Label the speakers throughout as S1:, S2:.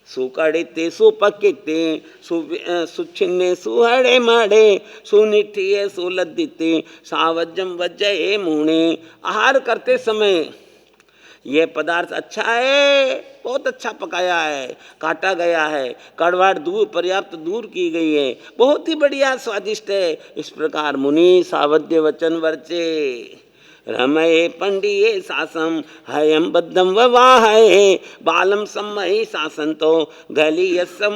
S1: ಸುಕಡಿತೆ ಸುಪಕ್ಕಿತೆ ಸುಚ್ಛಿನ್ನೆ ಸುಹಡೆ माड़े सुनिठिए सुलद्दिते सावज्जम वज्जए मुणे। आहार करते समय ये पदार्थ अच्छा है, बहुत अच्छा पकाया है, काटा गया है, कड़वाहट दूर पर्याप्त दूर की गई है, बहुत ही बढ़िया स्वादिष्ट है। इस प्रकार मुनि सावध्य वचन वर्चे रमये पंडिये सासम हयम बद्धम वाहे बालम सम्महि शासन तो गली यसम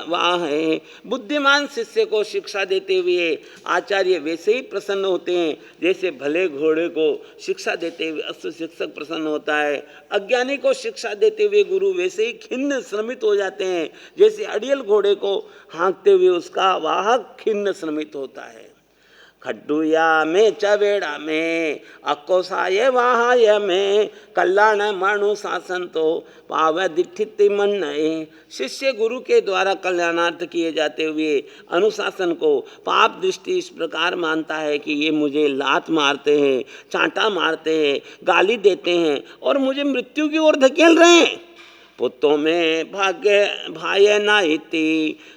S1: वाहे। बुद्धिमान शिष्य को शिक्षा देते हुए आचार्य वैसे ही प्रसन्न होते हैं जैसे भले घोड़े को शिक्षा देते हुए अश्व शिक्षक प्रसन्न होता है। अज्ञानी को शिक्षा देते हुए गुरु वैसे ही खिन्न श्रमित हो जाते हैं जैसे अड़ियल घोड़े को हाँकते हुए उसका वाहक खिन्न श्रमित होता है। खड्डूया में चवेड़ा में अक्कोसाये वाहाय में कल्याण मणु शासन तो पाव दिठित मन नए। शिष्य गुरु के द्वारा कल्याणार्थ किए जाते हुए अनुशासन को पाप दृष्टि इस प्रकार मानता है कि ये मुझे लात मारते हैं, चांटा मारते हैं, गाली देते हैं और मुझे मृत्यु की ओर धकेल रहे हैं। पुत्रों में भाग्य भाय नाइति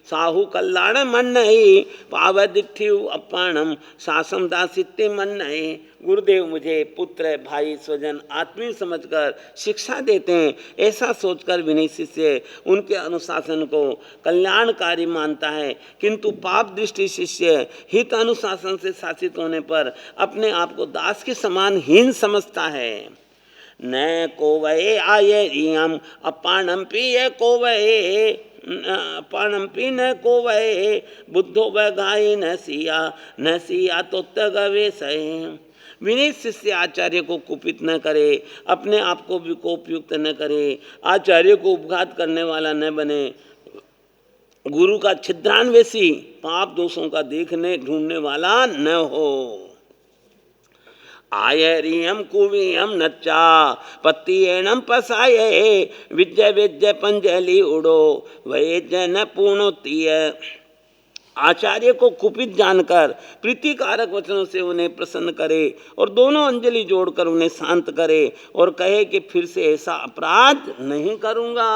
S1: साहू कल्याण मन नहीं पाव दिठ्यु अपाणम शासम दासित्य मन नहीं। गुरुदेव मुझे पुत्र भाई स्वजन आत्मीय समझकर शिक्षा देते हैं, ऐसा सोचकर विनय शिष्य उनके अनुशासन को कल्याणकारी मानता है, किंतु पाप दृष्टि शिष्य हित अनुशासन से शासित होने पर अपने आप को दास के समान हीन समझता है। न को वये आये रियम अपाणम पिय को वये अपाणम पी न को वये बुद्धो व गाय न सिया तो तगवे सहे। विनीत शिष्य आचार्य को कुपित न करे, अपने आप को भी कोपयुक्त न करे, आचार्य को उपघात करने वाला न बने, गुरु का छिद्रान्वेषी पाप दोषों का देखने ढूंढने वाला न हो। आयरियम कुवियम नच्चा पत्तियेणम पसाये विद्य विद्य पंजलि उड़ो वैद्य न पूर्णोत्तीय। आचार्य को कुपित जानकर प्रीतिकारक वचनों से उन्हें प्रसन्न करे और दोनों अंजलि जोड़कर उन्हें शांत करे और कहे कि फिर से ऐसा अपराध नहीं करूँगा।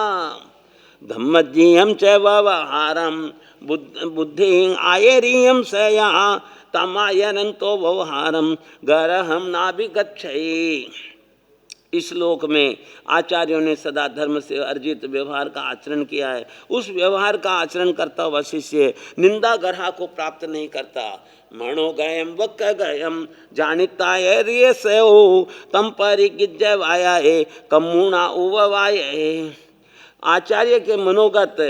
S1: धम्मज्ञियम च व्यवहारम बुद्धि आयरियम सया तमायनंतो व्यवहारम गरहम नाभिगच्छई। इस श्लोक में आचार्यों ने सदा धर्म से अर्जित व्यवहार का आचरण किया है। उस व्यवहार का आचरण करता हुआ शिष्य निंदा गर्हा को प्राप्त नहीं करता। मणो गयम वक्क गयम जानिता रिय सो तम परिगिज्य वाया कमूणा उवाय। आचार्य के मनोगत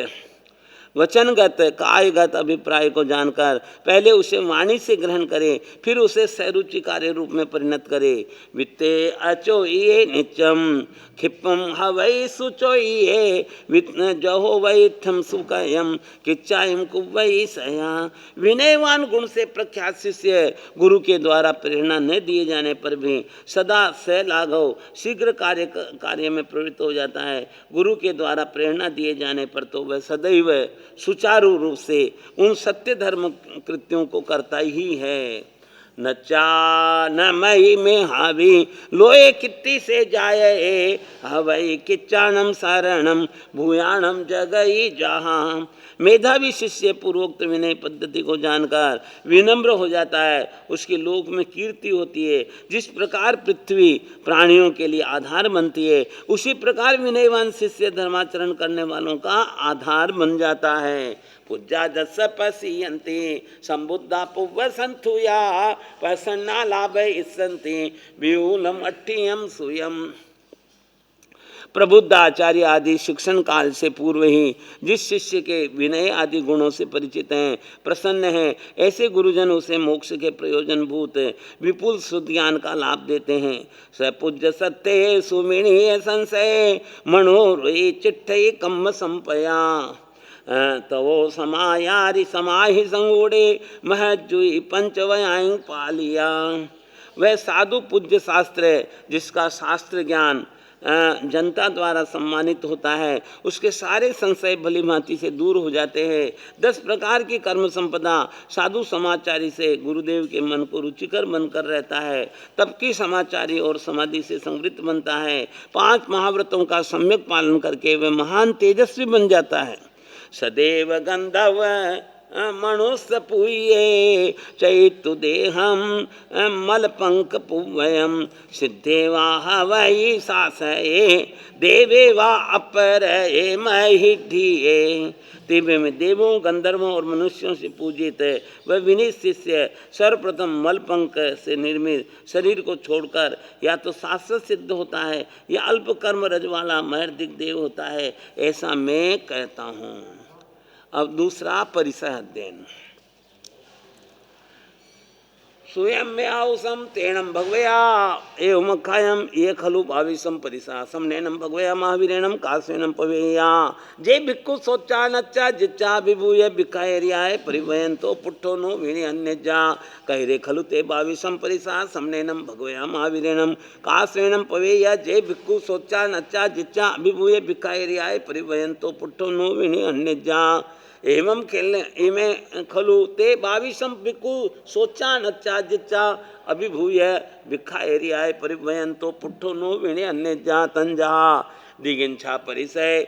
S1: वचनगत कायगत अभिप्राय को जानकर पहले उसे वाणी से ग्रहण करे, फिर उसे सरुचि कार्य रूप में परिणत करे। वित्ते अचोइये नित्यम क्षिपम हवै सुचोइये वित्न जहो वैठम सुकयम किच्चायम कुवै सया। विनयवान गुण से प्रख्यात शिष्य गुरु के द्वारा प्रेरणा न दिए जाने पर भी सदा स लाघव शीघ्र कार्य में प्रवृत्त हो जाता है। गुरु के द्वारा प्रेरणा दिए जाने पर तो वह सदैव सुचारू रूप से उन सत्य धर्म कृत्यों को करता ही है। नचा न मई में हावी लोए कित्ती से जाए हवई किच्चाणम सारणम भूयाणम जगई जहाँ। मेधावी शिष्य पूर्वोक्त विनय पद्धति को जानकर विनम्र हो जाता है, उसकी लोक में कीर्ति होती है। जिस प्रकार पृथ्वी प्राणियों के लिए आधार बनती है, उसी प्रकार विनयवान शिष्य धर्माचरण करने वालों का आधार बन जाता है। पूजा जस पश्यन्ति संबुद्धा पुव्व संथुया प्रसन्ना लाभ इस्सन्ति विहुलम अट्ठियम सुयम। प्रबुद्ध आचार्य आदि शिक्षण काल से पूर्व ही जिस शिष्य के विनय आदि गुणों से परिचित हैं, प्रसन्न हैं, ऐसे गुरुजन उसे मोक्ष के प्रयोजनभूत विपुल शुद्ध ज्ञान का लाभ देते हैं। सपूज्य सत्य सुमिणीय संशय मनोरुई चिट्ठई कम्म संपया तवो समायारि समाहि संगूढ़े महजुई पंचवयां पालिया। वह साधु पूज्य शास्त्र है जिसका शास्त्र ज्ञान जनता द्वारा सम्मानित होता है, उसके सारे संशय भली भांति से दूर हो जाते हैं। 10 प्रकार की कर्म संपदा साधु समाचारी से गुरुदेव के मन को रुचिकर बनकर रहता है, तब की समाचारी और समाधि से संवृत्त बनता है। 5 महाव्रतों का सम्यक पालन करके वह महान तेजस्वी बन जाता है। सदैव गंधर्व मनुष्य पूये चैतु देहम मलपंक पुवयम सिद्धे वाह वही सासये देवे वा अपर महिधिये। दिव्य में देवों गंधर्वों और मनुष्यों से पूजित है वह विनीत शिष्य सर्वप्रथम मलपंक से निर्मित शरीर को छोड़कर या तो शाश्वत सिद्ध होता है या अल्प कर्म रज वाला महर्दिक देव होता है, ऐसा मैं कहता हूँ। अब दूसरा परिसर अध्ययन। स्वयं में आउसम तेणम भगवया एवं मखायम ये खलु भाविसम परिसा समनैनम भगवया महावीरेणम कास्वेनम पवेया। जे भिक्खु सोचा नच्चा जिच्चा विभूय भिखायरियाय परिवयन तो पुट्ठो नो विनि अन्यजा कहरे खलु ते भाविसम परिसा समनैनम भगवया महावीरेणम कास्वेनम पवेया। जे भिक्खु सोचा नच्चा जिच्चा विभूय भिखायरियाय परिवयन तो पुट्ठो नो विनि अन्यजा एवं खेलने एवं खलु ते भाविसम भिक्खु सोचा नच्चा जिच्चा अभिभूय भिखायरियाय परिवयन तो पुट्ठो नो विने अन्य जा तंजा। दिगिंछा परिसय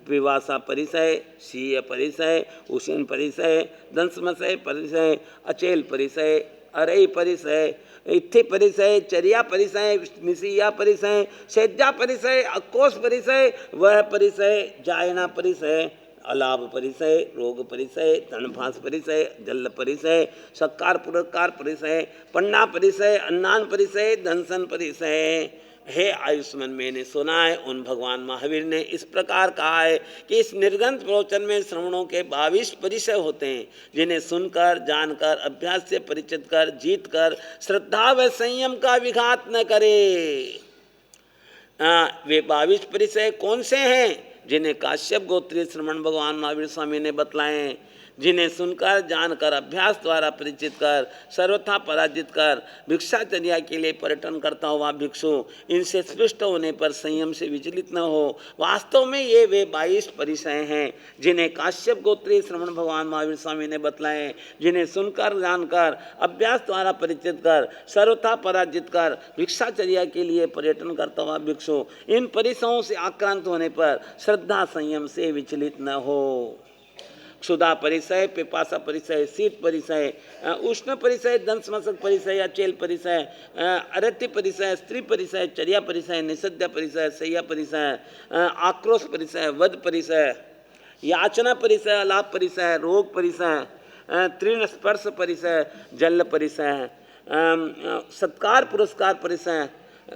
S1: विवासा परिसय सीय परिसय उसीन परिसय दंसमसय परिसय अचेल परिसय अरई परिसय इत्थि परिसय चर्या परिसय निशिया परिसय सैज्जा परिसय अकोश परिसय वह परिसय जायना परिसय अलाभ परिसय रोग परिसय तणफास परिसय जल परिसय सत्कार पुरस्कार परिसय पन्ना परिसय अन्नान परिसय दंसन परिसय। हे आयुष्मान, मैंने सुना है उन भगवान महावीर ने इस प्रकार कहा है कि इस निर्गंथ प्रवचन में श्रवणों के 22 परिचय होते हैं, जिन्हें सुनकर जानकर अभ्यास से परिचित कर जीत कर श्रद्धा व संयम का विघात न करे। वे 22 परिचय कौन से हैं? जिन्हें काश्यप गोत्रीय श्रमण भगवान महावीर स्वामी ने बतलाएं, जिन्हें सुनकर जानकर अभ्यास द्वारा परिचित कर सर्वथा पराजित कर भिक्षाचर्या के लिए पर्यटन करता हुआ भिक्षु इनसे स्पृष्ट होने पर संयम से विचलित न हो। वास्तव में ये वे 22 परिचय हैं जिन्हें काश्यप गोत्रीय श्रमण भगवान महावीर स्वामी ने बतलाएं, जिन्हें सुनकर जानकर अभ्यास द्वारा परिचित कर सर्वथा पराजित कर भिक्षाचर्या के लिए पर्यटन करता हुआ भिक्षु इन परिसयों से आक्रांत होने पर श्रद्धा संयम से विचलित न हो। क्षुधा परिसय पिपासा परिसय शीत परिसय उष्ण परिसय दंसमसक परिसय अचेल परिसय अरत्य परिसय स्त्री परिसय चर्या परिसय निषद्य परिसय सैया परिसय आक्रोश परिसय वध परिसय याचना परिसय अलाप परिसय रोग परिसय तृण स्पर्श परिसय जल परिसय सत्कार पुरस्कार परिसय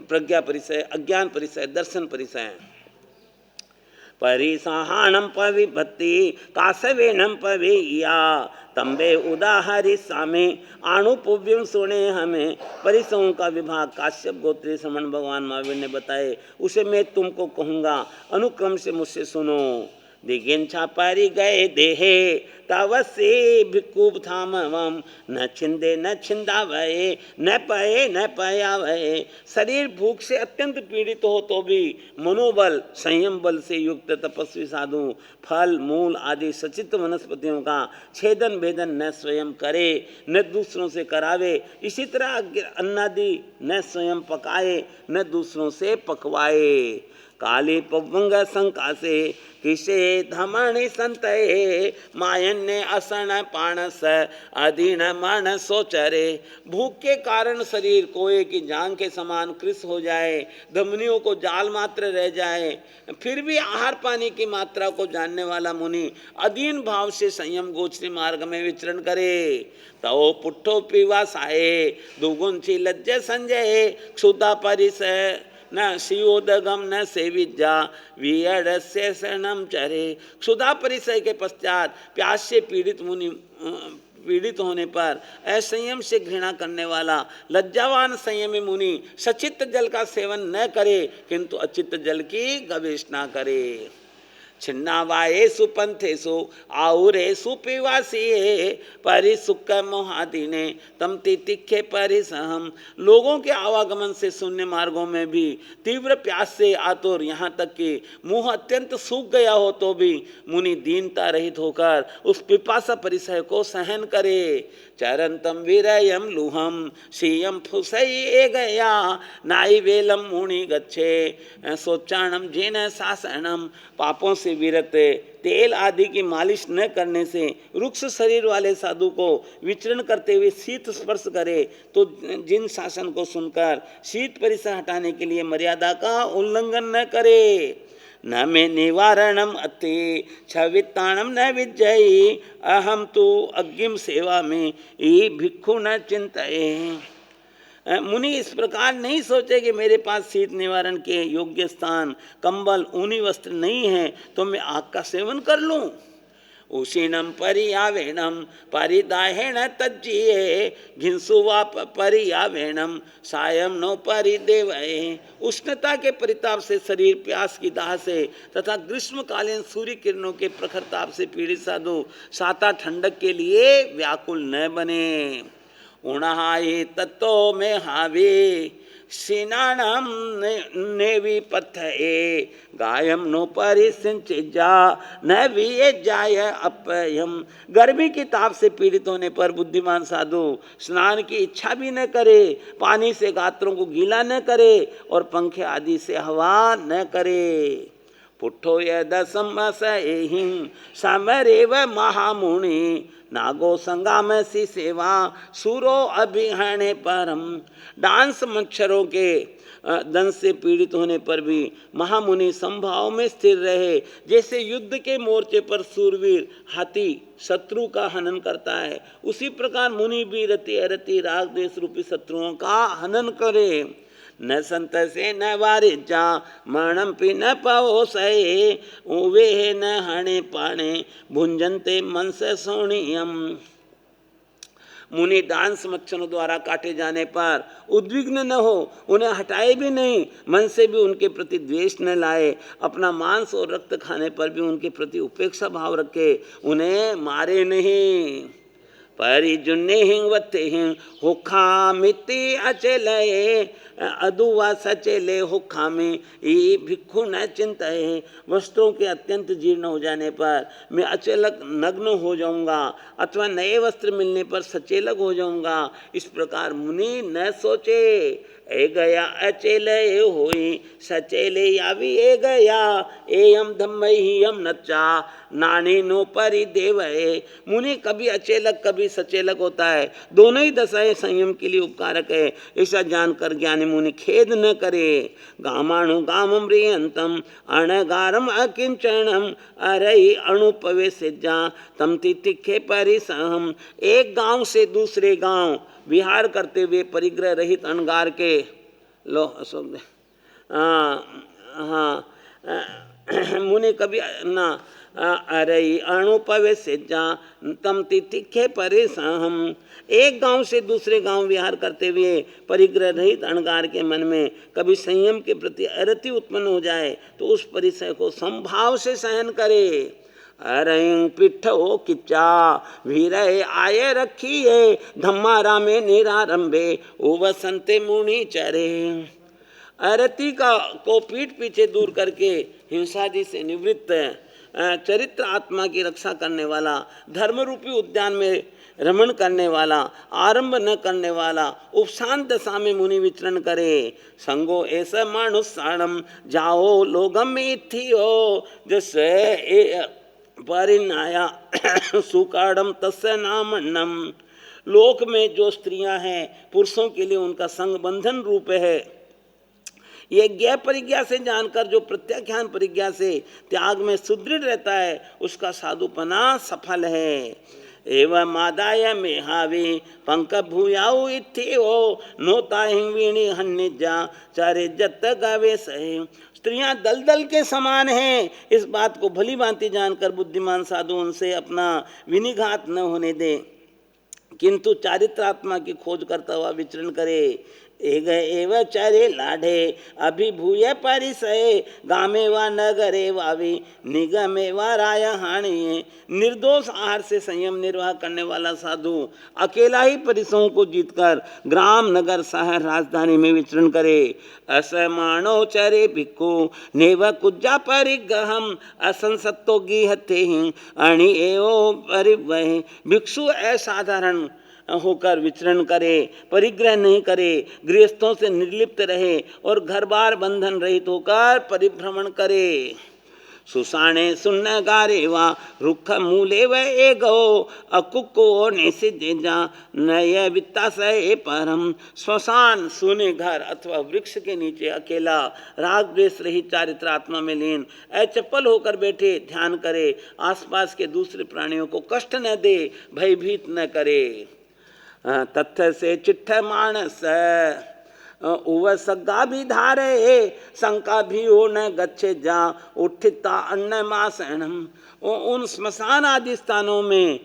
S1: प्रज्ञा परिसय अज्ञान परिसय दर्शन परिसय। परिसाहानम पविभक्ति कासवेनम पवेया तंबे उदाहरि सामे आणुपुव्यम सुने हमें। परिसरों का विभाग काश्यप गोत्रीय श्रमण भगवान महावीर ने बताए, उसे मैं तुमको कहूँगा, अनुक्रम से मुझसे सुनो। दिगिंछा परि गए देहे तवसे भिक्खु थामवम न छिंदे न छिंदावये न पये न पयावये। शरीर भूख से अत्यंत पीड़ित हो तो भी मनोबल संयम बल से युक्त तपस्वी साधु फल मूल आदि सचित वनस्पतियों का छेदन भेदन न स्वयं करे न दूसरों से करावे। इसी तरह अन्नादि न स्वयं पकाए न दूसरों से पकवाए। काली पवंग संकासे किसे धमणि संतये मायन्य असण पाणस अधीन मन सोचरे। भूख के कारण शरीर कोए की जांग के समान कृश हो जाए, धमनियों को जाल मात्र रह जाए, फिर भी आहार पानी की मात्रा को जानने वाला मुनि अधीन भाव से संयम गोचरी मार्ग में विचरण करे। तो पुट्ठो पीवा साए दुगुन सी लज्ज संजय क्षुधा परिसय न शिवोदगम न सेविज्जा वियडस्य शरणम चरे। क्षुधा परिसय के पश्चात प्यास से पीड़ित होने पर असंयम से घृणा करने वाला लज्जावान संयमी मुनि सचित्त जल का सेवन न करे, किंतु अचित्त जल की गवेषणा करे। छिन्नावायेषु पंथेषु आहुरेषु पिवासिये परिसुख मोहादीने तम तितिखे परिसहम। लोगों के आवागमन से शून्य मार्गों में भी तीव्र प्यास से आतुर, यहाँ तक कि मुंह अत्यंत सूख गया हो तो भी मुनि दीनता रहित होकर उस पिपासा परिसय को सहन करे। चरंतम वीरयम लुहम सीयम फुसई गया नाई वेलम मुनि गच्छे सोचाणम जेन शासनम। पापों से विरत तेल आदि की मालिश न करने से रुक्ष शरीर वाले साधु को विचरण करते हुए शीत स्पर्श करे तो जिन शासन को सुनकर शीत परिसर हटाने के लिए मर्यादा का उल्लंघन न करे। न मे निवारणम अति छविताणम न विजयी अहम तो अग्निम सेवा में ई भिक्षु न चिंतये। मुनि इस प्रकार नहीं सोचे कि मेरे पास शीत निवारण के योग्य स्थान, कंबल, ऊनी वस्त्र नहीं है तो मैं आग का सेवन कर लूं। उशीनम परियावेणम परिदाहेण तज्जिये घिंसुवा परियावेणम सायम नो परिदेवये। उष्णता के परिताप से शरीर प्यास की दाह से तथा ग्रीष्मकालीन सूर्य किरणों के प्रखर ताप से पीड़ित साधु साता ठंडक के लिए व्याकुल न बने। उणहाये तत्तो में हावे सीनानाम नेवी पथये गायम नो परिसिंचिजा न विये जाय अपयम। गर्मी की ताप से पीड़ित होने पर बुद्धिमान साधु स्नान की इच्छा भी न करे, पानी से गात्रों को गीला न करे और पंखे आदि से हवा न करे। पुट्ठो यदसमसहि समरेव महामुनि नागो संगामसी सेवा सूरो अभिहणे परम। डांस मच्छरों के दंश से पीड़ित होने पर भी महामुनि संभाव में स्थिर रहे। जैसे युद्ध के मोर्चे पर सूरवीर हाथी शत्रु का हनन करता है, उसी प्रकार मुनि भी रति अरति राग द्वेष रूपी शत्रुओं का हनन करे। न संत से न वारिजा मरणम पी न पवोसये उवे न हणे पाणे भुंजनते मन से सोणियम। मुनि डांस मच्छरों द्वारा काटे जाने पर उद्विग्न न हो, उन्हें हटाए भी नहीं, मन से भी उनके प्रति द्वेष न लाए, अपना मांस और रक्त खाने पर भी उनके प्रति उपेक्षा भाव रखे, उन्हें मारे नहीं। परिजुन्ने हिंगवते हिंग हुखा मिति अचेलये अदुवा सचेले हुखा में ये भिक्षु न चिंतये। वस्त्रों के अत्यंत जीर्ण हो जाने पर मैं अचेलक नग्न हो जाऊंगा अथवा नए वस्त्र मिलने पर सचेलक हो जाऊंगा, इस प्रकार मुनि न सोचे। ए गया अचेले होई सचेले यावी ए गया एयम धम्महि यम नच्चा नानी नो परि देवये। मुनि कभी अचेलक कभी सचेलक होता है, दोनों ही दशाएं संयम के लिए उपकारक है, ऐसा जानकर ज्ञानी मुनि खेद न करे। गामाणु गामम रियंतम अणगारम अकिंचनम अरई अणुपवेशजा तम तितिखे परिसहम। एक गांव से दूसरे गांव विहार करते हुए परिग्रह रहित अणगार के मुनि कभी ना अरई अणुपवेशजा तम तितिखे परिसहम। एक गांव से दूसरे गांव विहार करते हुए परिग्रह रहित अणगार के मन में कभी संयम के प्रति अरति उत्पन्न हो जाए तो उस परिसय को संभाव से सहन करे। अरई पिठो किच्चा वीरय आये रखिए धम्मा रामे निरारंभे उवसंते मुनि चरे। अरति को पीठ पीछे दूर करके हिंसादि से निवृत्त चरित्र आत्मा की रक्षा करने वाला, धर्म रूपी उद्यान में रमण करने वाला, आरंभ न करने वाला उपशांत दशा में मुनि विचरण करे। संगो ऐसा मानुषाणम जाओ लोगम इथियो जैसे परिनाया सुकाड़म तस्य नामन्नम। लोक में जो स्त्रियां हैं पुरुषों के लिए उनका संग बंधन रूप है। यह ज्ञ परिज्ञा से जानकर जो प्रत्याख्यान परिज्ञा से त्याग में सुदृढ़ रहता है उसका साधुपना सफल है। एवं मादाय मेहावे पंक भूयाऊ इत्थियो नोता हिंगवीणी हन्निजा चारे जत्त गावे सहे। स्त्रियां दलदल के समान हैं, इस बात को भली भांति जानकर बुद्धिमान साधु उनसे अपना विनिघात न होने दे, किंतु चारित्रात्मा की खोज करता हुआ विचरण करे। एग एव चरे लाढे अभिभूय परिसय गामे वा नगरे वावी निगमे वा राय हाणिये। निर्दोष आहार से संयम निर्वाह करने वाला साधु अकेला ही परिसरों को जीतकर ग्राम नगर शहर राजधानी में विचरण करे। असमानो चरे भिक्खु नेव कुज्जा परिग्रहम असंसत्तो गीहते ही अणि एवो परिवह। भिक्षु असाधारण होकर विचरण करे, परिग्रह नहीं करे, गृहस्थों से निर्लिप्त रहे और घर बार बंधन रहित होकर परिभ्रमण करे। सुसाने सुन्न गारे वा रुख मूले व एगो अकुको निषिजा नय वित्ताशय परम। श्मशान सुने घर अथवा वृक्ष के नीचे अकेला राग द्वेष रहित चारित्रात्मा में लीन अचपल होकर बैठे ध्यान करे। आसपास के दूसरे प्राणियों को कष्ट न दे, भयभीत न करे। तथ्य से चिट्ठ मानस उव सग्गा भी धारे शंका भी हो न गच्छे जा उठिता अन्न मासनम। उन स्मशान आदि स्थानों में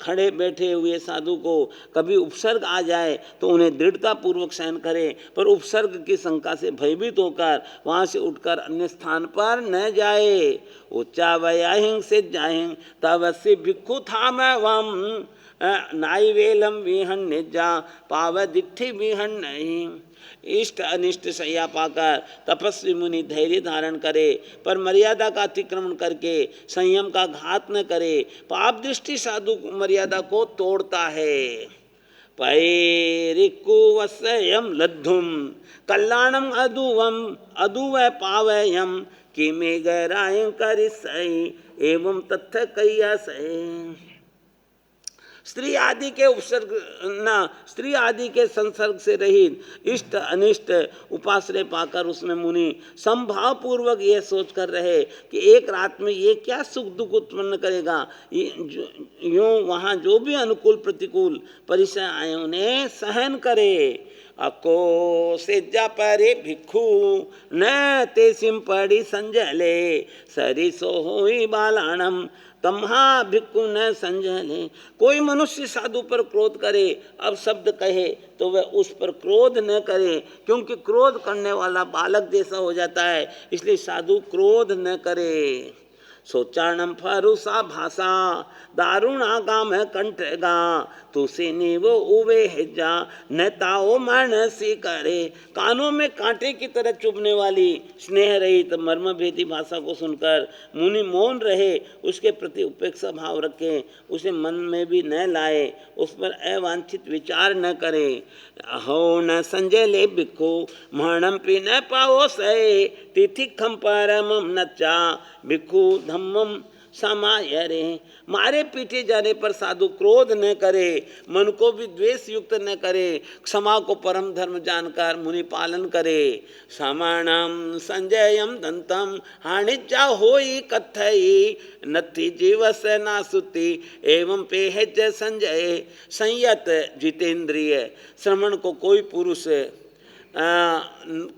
S1: खड़े बैठे हुए साधु को कभी उपसर्ग आ जाए तो उन्हें दृढ़ता पूर्वक सहन करे, पर उपसर्ग की शंका से भयभीत होकर वहाँ से उठकर अन्य स्थान पर न जाए। उच्चा वयाहिंग से जाहिंग तब से भिक्खु थाम वम नाइवेलम विहन निजा पावदिठि विहन नहीं। इष्ट अनिष्ट सैया पाकर तपस्वी मुनि धैर्य धारण करे, पर मर्यादा का अतिक्रमण करके संयम का घात न करे। पाप दृष्टि साधु मर्यादा को तोड़ता है। पैरिकु वस्यम लद्धुम कल्याणम अदुवम अदुव पावयम किमे गराय करिसई एवं तथ्य कैया सही। स्त्री आदि के उपसर्ग स्त्री आदि के संसर्ग से रहित इष्ट अनिष्ट उपाश्रय पाकर उसमें मुनि संभाव पूर्वक यह सोच कर रहे कि एक रात में ये क्या सुख दुख उत्पन्न करेगा। यूँ वहाँ जो भी अनुकूल प्रतिकूल परिसर आए उन्हें सहन करे। अको सेजा परे भिक्खु न ते सिंपड़ी संजले सरिसो होई बालाणम तम्हा भिक्खु न संजले। कोई मनुष्य साधु पर क्रोध करे, अब शब्द कहे तो वह उस पर क्रोध न करे, क्योंकि क्रोध करने वाला बालक जैसा हो जाता है, इसलिए साधु क्रोध न करे। सोचाणम फरुसा भाषा दारुणा गाम कंठगा तुसे नीवो उवे हेजा न ताओ मानसी करे। कानों में कांटे की तरह चुभने वाली स्नेह रहित मर्म भेदी भाषा को सुनकर मुनि मौन रहे, उसके प्रति उपेक्षा भाव रखे, उसे मन में भी न लाए, उस पर अवांछित विचार न करे। हो न संजय ले भिक्खु महणम पी न पाओ सहे तिथि खम परमम नच्चा भिक्खु धम्मम समाय रे। मारे पीटे जाने पर साधु क्रोध न करे, मन को भी द्वेष युक्त न करे, क्षमा को परम धर्म जानकर मुनि पालन करे। समाणम संजयम दंतम हानिचा होई कथई नथि जीवस ना सुति एवं पेहज संजय। संयत जितेंद्रिय श्रमण को कोई पुरुष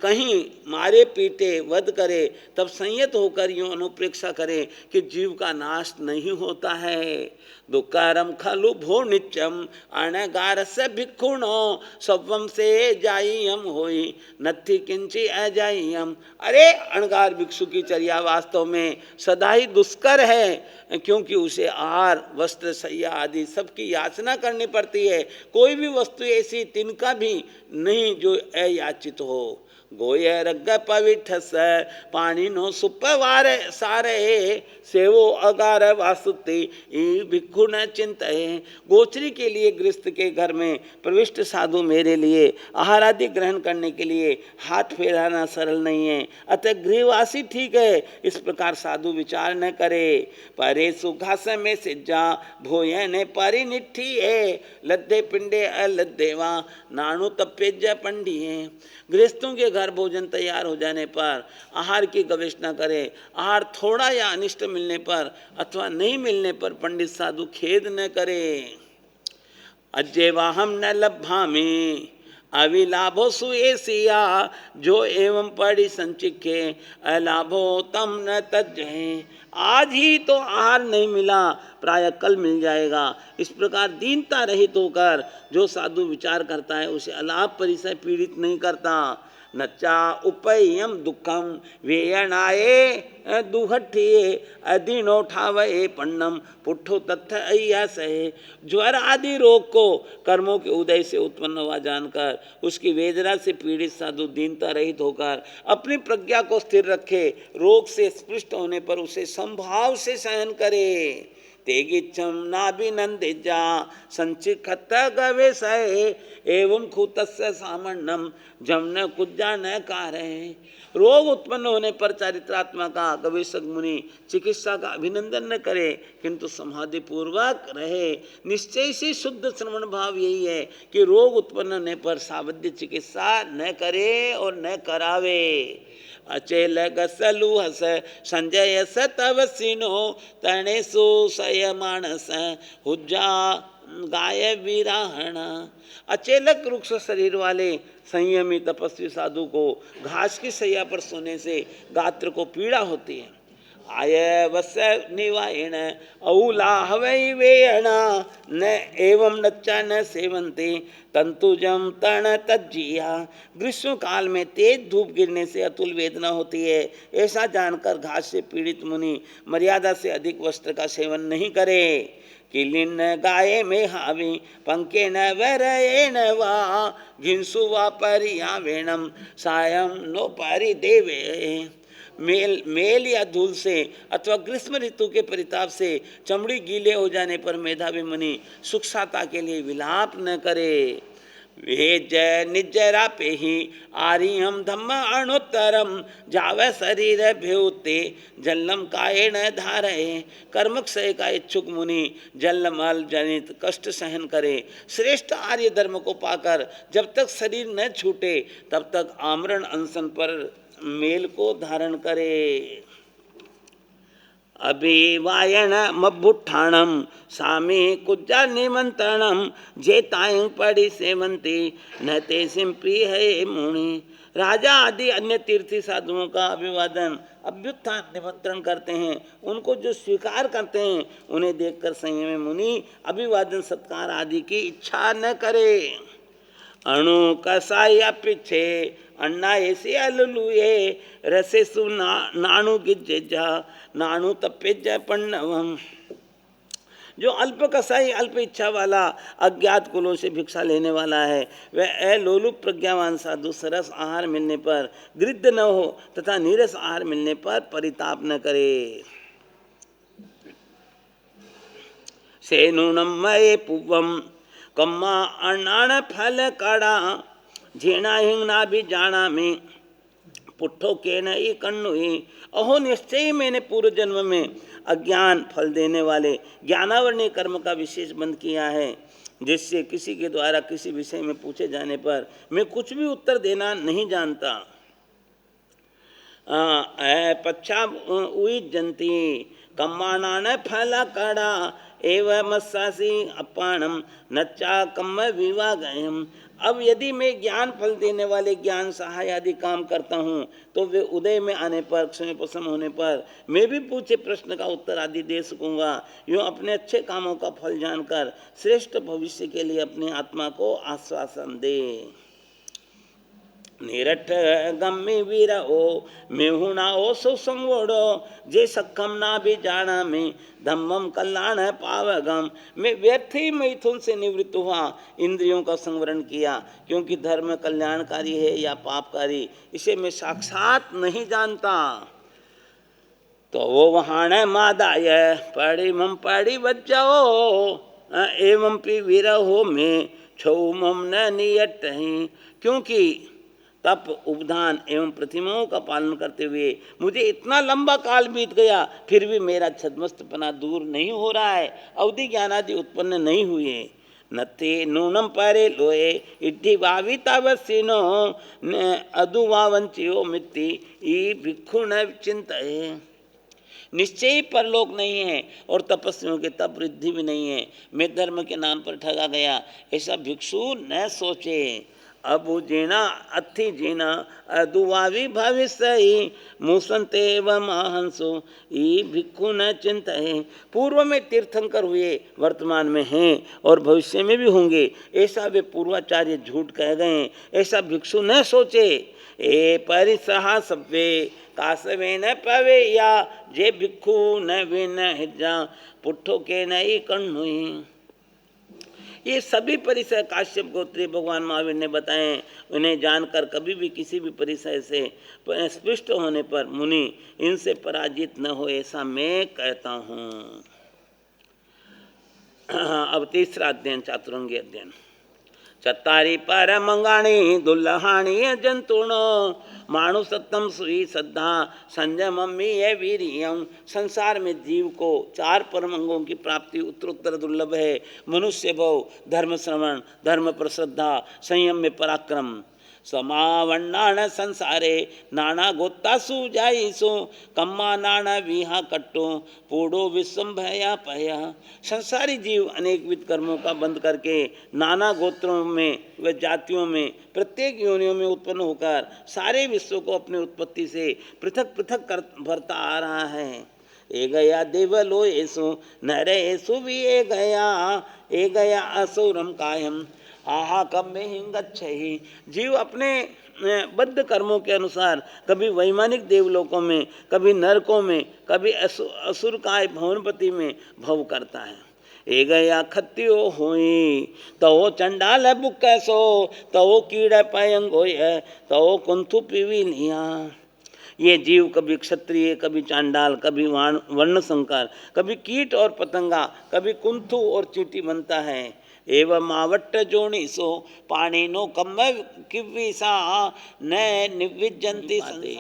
S1: कहीं मारे पीटे वध करे तब संयत होकर यूँ अनुप्रेक्षा करे कि जीव का नाश नहीं होता है। दुकारम खलु भो नित्यम अणगार से भिक्खुणो सवम से जाइयम होई नथि किंची अजाइयम। अरे अणगार भिक्षु की चर्या वास्तव में सदा ही दुष्कर है, क्योंकि उसे आहार वस्त्र शय्या आदि सबकी याचना करनी पड़ती है। कोई भी वस्तु ऐसी तिनका भी नहीं जो अयाचित हो। गोय रग पविठस पानी नो सुपवार सारे सेवो अगार वासुति भिक्खु न चिंतये। गोचरी के लिए गृहस्थ के घर में प्रविष्ट साधु मेरे लिए आहार आदि ग्रहण करने के लिए हाथ फैलाना सरल नहीं है, अतः गृहवासी ठीक है, इस प्रकार साधु विचार न करे। परे सुघास में सिज्जा भोयने परिनिठी है लद्दे पिंडे अलद्देवा नाणु तप्पेज पंडिये। गृहस्थों के घर भोजन तैयार हो जाने पर आहार की गवेषणा करें। आहार थोड़ा या अनिष्ट मिलने पर अथवा नहीं मिलने पर पंडित साधु खेद न करें। अज्जेवाहम न लब्भामि अविलाभो सुएसिया, जो एवं पढ़ी संचिखे अलाभो तम न तज्जहे। आज ही तो आहार नहीं मिला, प्रायः कल मिल जाएगा। इस प्रकार दीनता रहित होकर जो साधु विचार करता है उसे अलाभ परिसय पीड़ित नहीं करता। नच्चा उपयम दुखम वेयनाये दुहठिये अधीनोठावये पन्नम पुट्ठो तत्थ अय्या सहे। ज्वर आदि रोग को कर्मों के उदय से उत्पन्न हुआ जानकर उसकी वेदना से पीड़ित साधु दीनता रहित होकर अपनी प्रज्ञा को स्थिर रखे। रोग से स्पृष्ट होने पर उसे संभाव से सहन करे। तेगिच्छम नाभिनंदिजा संचिखत गवेशये एवं खूतस्य सामन्नम जम न कुज्जा न कारय। रोग उत्पन्न होने पर चारित्रात्मा का गवेशक मुनि चिकित्सा का अभिनंदन न करे, किंतु समाधि पूर्वक रहे। निश्चय से शुद्ध श्रवण भाव यही है कि रोग उत्पन्न होने पर सावध्य चिकित्सा न करे और न करावे। अचेल गसलु हस संजय स तव सिनो तणेसु सय मानस हुज्जा गाय विराहणा। अचेलक रुक्ष शरीर वाले संयमी तपस्वी साधु को घास की सैया पर सोने से गात्र को पीड़ा होती है। आय वस निवायण औलाहवै वेयणा न एवं नच्चा न सेवन्ते तंतुजम तण तज्जिया। ग्रीष्म काल में तेज धूप गिरने से अतुल वेदना होती है, ऐसा जानकर घास से पीड़ित मुनि मर्यादा से अधिक वस्त्र का सेवन नहीं करे। किलिन गाये में हावी पंके न वरयेण वा घिंसु वा परियावेणम सायं नो परिदेवे। मेल या धूल से अथवा ग्रीष्म ऋतु के परिताप से चमड़ी गीले हो जाने पर मेधावी मुनि सुखसाता के लिए विलाप न करे। वेज निजरा पे ही आरियम धम्म अणुत्तरम जावे शरीर भेउते जलम काये न धारये। कर्मक्षय का इच्छुक मुनि जलमल जनित कष्ट सहन करे। श्रेष्ठ आर्य धर्म को पाकर जब तक शरीर न छूटे तब तक आमरण अनशन पर मेल को धारण करे। अभिवायन मब्बुठाणम सामी कुज्जा निमंत्रणम जेतायं पड़ी सेवंती न ते सिंपी है मुनि। राजा आदि अन्य तीर्थी साधुओं का अभिवादन अभ्युत्थान निमंत्रण करते हैं, उनको जो स्वीकार करते हैं उन्हें देखकर संयमी मुनि अभिवादन सत्कार आदि की इच्छा न करे। अणु कसाया पीछे अन्ना ऐसे अलुलुए रसे सु नाणु गिज्जा नाणु तपेज पन्नवम। जो अल्प कसाई अल्प इच्छा वाला अज्ञात कुलों से भिक्षा लेने वाला है वह अलोलुप प्रज्ञावान साधु सरस आहार मिलने पर गृद्ध न हो तथा नीरस आहार मिलने पर परिताप न करे। सेनुनम मये पुवम कम्मा अनाण फल काड़ा झेना हिंगना भी जाना में पुट्ठो के न कन्नु ही। अहो निश्चय ही मैंने पूर्व जन्म में अज्ञान फल देने वाले ज्ञानावरणीय कर्म का विशेष बंद किया है, जिससे किसी के द्वारा किसी विषय में पूछे जाने पर मैं कुछ भी उत्तर देना नहीं जानता। पच्छा उई जंती कम्माना फला काड़ा एवं मस्सासी अपाणम नच्चा कम्म विवागयम। अब यदि मैं ज्ञान फल देने वाले ज्ञान सहाय आदि काम करता हूँ तो वे उदय में आने पर क्षण पसम होने पर मैं भी पूछे प्रश्न का उत्तर आदि दे सकूँगा। यूँ अपने अच्छे कामों का फल जानकर श्रेष्ठ भविष्य के लिए अपनी आत्मा को आश्वासन दे। निरठ गम्मी वीर ओ मेहुणा ओ सुसंगोड़ो जे सक्षम ना भी जाना में धम्मम कल्याण पावगम। मैं व्यर्थ ही मैथुन से निवृत्त हुआ, इंद्रियों का संवरण किया, क्योंकि धर्म कल्याणकारी है या पापकारी इसे मैं साक्षात नहीं जानता। तो वो वहां मादाय पड़ी मम पड़ी बच्चाओ एवं पी वीर हो में छो मम न नियत। क्योंकि तप उपदान एवं प्रतिमाओं का पालन करते हुए मुझे इतना लंबा काल बीत गया, फिर भी मेरा छद्मस्तपना दूर नहीं हो रहा है, अवधि ज्ञान आदि उत्पन्न नहीं हुए। नथे नूनम परे लोए इड्ढी वावी तावसीनो न अदुवावंचियो मित्ति ई भिक्षु न चिंतये। निश्चय ही परलोक नहीं है और तपस्वियों के तप वृद्धि भी नहीं है। मैं धर्म के नाम पर ठगा गया ऐसा भिक्षु न सोचे। अबु जीना अथि जीना अदुवावी भविष्य मूसंते व महांसो ई भिक्षु न चिंता है। पूर्व में तीर्थंकर हुए, वर्तमान में हैं और भविष्य में भी होंगे, ऐसा वे पूर्वाचार्य झूठ कह गए, ऐसा भिक्षु न सोचे। ए परिसहा सव्वे कासवे न पवे या जे भिक्षु न वे न हिजा पुट्ठो के नई कण्हुई। ये सभी परिसर काश्यप गोत्री भगवान महावीर ने बताए। उन्हें जानकर कभी भी किसी भी परिसर से स्पष्ट होने पर मुनि इनसे पराजित न हो, ऐसा मैं कहता हूँ। अब तीसरा अध्ययन, चातुरंगी अध्ययन। चत्तारी पर मंगाणी दुल्लहाणी जंतुणो माणु सत्तम सुई श्रद्धा संजम ये वीरियम। संसार में जीव को चार परम अंगों की प्राप्ति उत्तरोत्तर दुर्लभ है। मनुष्य भव, धर्म श्रवण, धर्म पर श्रद्धा, संयम में पराक्रम। समावण्णान संसारे नाना गोत्तासु जाइसो कम्मा नाना विहा कट्टो पूडो विश्वम्भया पया। संसारी जीव अनेक विध कर्मों का बंध करके नाना गोत्रों में व जातियों में प्रत्येक योनियों में उत्पन्न होकर सारे विश्व को अपनी उत्पत्ति से पृथक पृथक कर भरता आ रहा है। ए गया देवलो ऐसो नर ऐसो भी ए गया असुरम कायम आहा कब में हिंगच्छहि। जीव अपने बद्ध कर्मों के अनुसार कभी वैमानिक देवलोकों में, कभी नरकों में, कभी असुर काय भवनपति में भव करता है। ए गया खत्यो होई तो चंडाल बुक्कैसो तो कीड़ा पयंगो तो कुंथु पीवी लिया। ये जीव कभी क्षत्रिय, कभी चांडाल, कभी वर्ण संकर, कभी कीट और पतंगा, कभी कुंथु और चींटी बनता है। एवं मावट्ट जोणी सो पाणी नो कम किविसा न निविजंती संते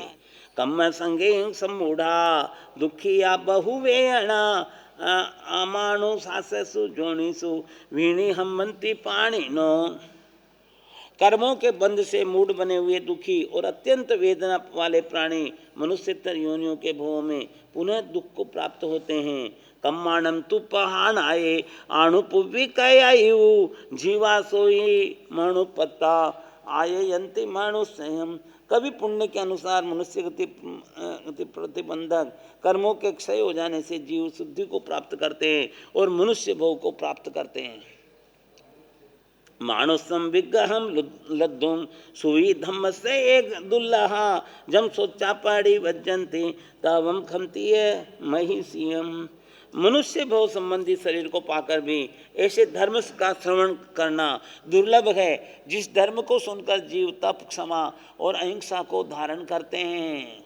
S1: कम संगे सम्मूढ़ा दुखिया बहुवेणा अमाणु साससु जोणीसु वीणी हम्मंती पाणी नो। कर्मों के बंध से मूढ़ बने हुए दुखी और अत्यंत वेदना वाले प्राणी मनुष्यतर योनियों के भवों में पुनः दुख को प्राप्त होते हैं। कम्माणम तु पहान आए आणुपुवी कयायु जीवा सोई मणुपत्ता आये यंति मनुष्यम। कभी पुण्य के अनुसार मनुष्य गति प्रतिबंधक कर्मों के क्षय हो जाने से जीव शुद्धि को प्राप्त करते हैं और मनुष्य भव को प्राप्त करते हैं। मानुषम विग्रहम लद्दुम सुई धम्म से एक दुल्लहा जम सोचा पाड़ी वज्जंती तवम खमती महिषियम। मनुष्य भव संबंधी शरीर को पाकर भी ऐसे धर्म का श्रवण करना दुर्लभ है जिस धर्म को सुनकर जीव तप, क्षमा और अहिंसा को धारण करते हैं।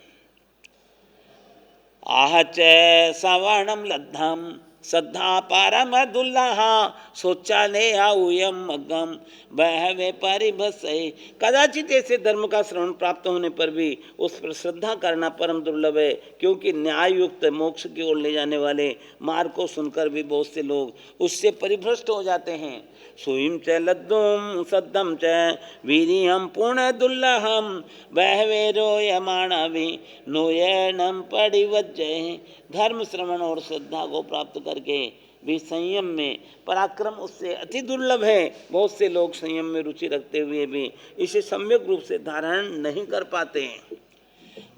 S1: आह च सवर्णम लद्धम श्रद्धा पारम दुल्लहा शौचालय आउयम अगम बहवे परिभसय। कदाचित ऐसे धर्म का श्रवण प्राप्त होने पर भी उस पर श्रद्धा करना परम दुर्लभ है, क्योंकि न्याय युक्त मोक्ष की ओर ले जाने वाले मार्ग को सुनकर भी बहुत से लोग उससे परिभ्रष्ट हो जाते हैं। सुईम च लद्दुम सद्दम च वीरियम पूर्ण दुल्लहम बहवे रोयमाणवी नोयनम परिवज्जय। धर्म श्रवण और श्रद्धा को प्राप्त करके भी संयम में पराक्रम उससे अति दुर्लभ है। बहुत से लोग संयम में रुचि रखते हुए भी इसे सम्यक रूप से धारण नहीं कर पाते हैं।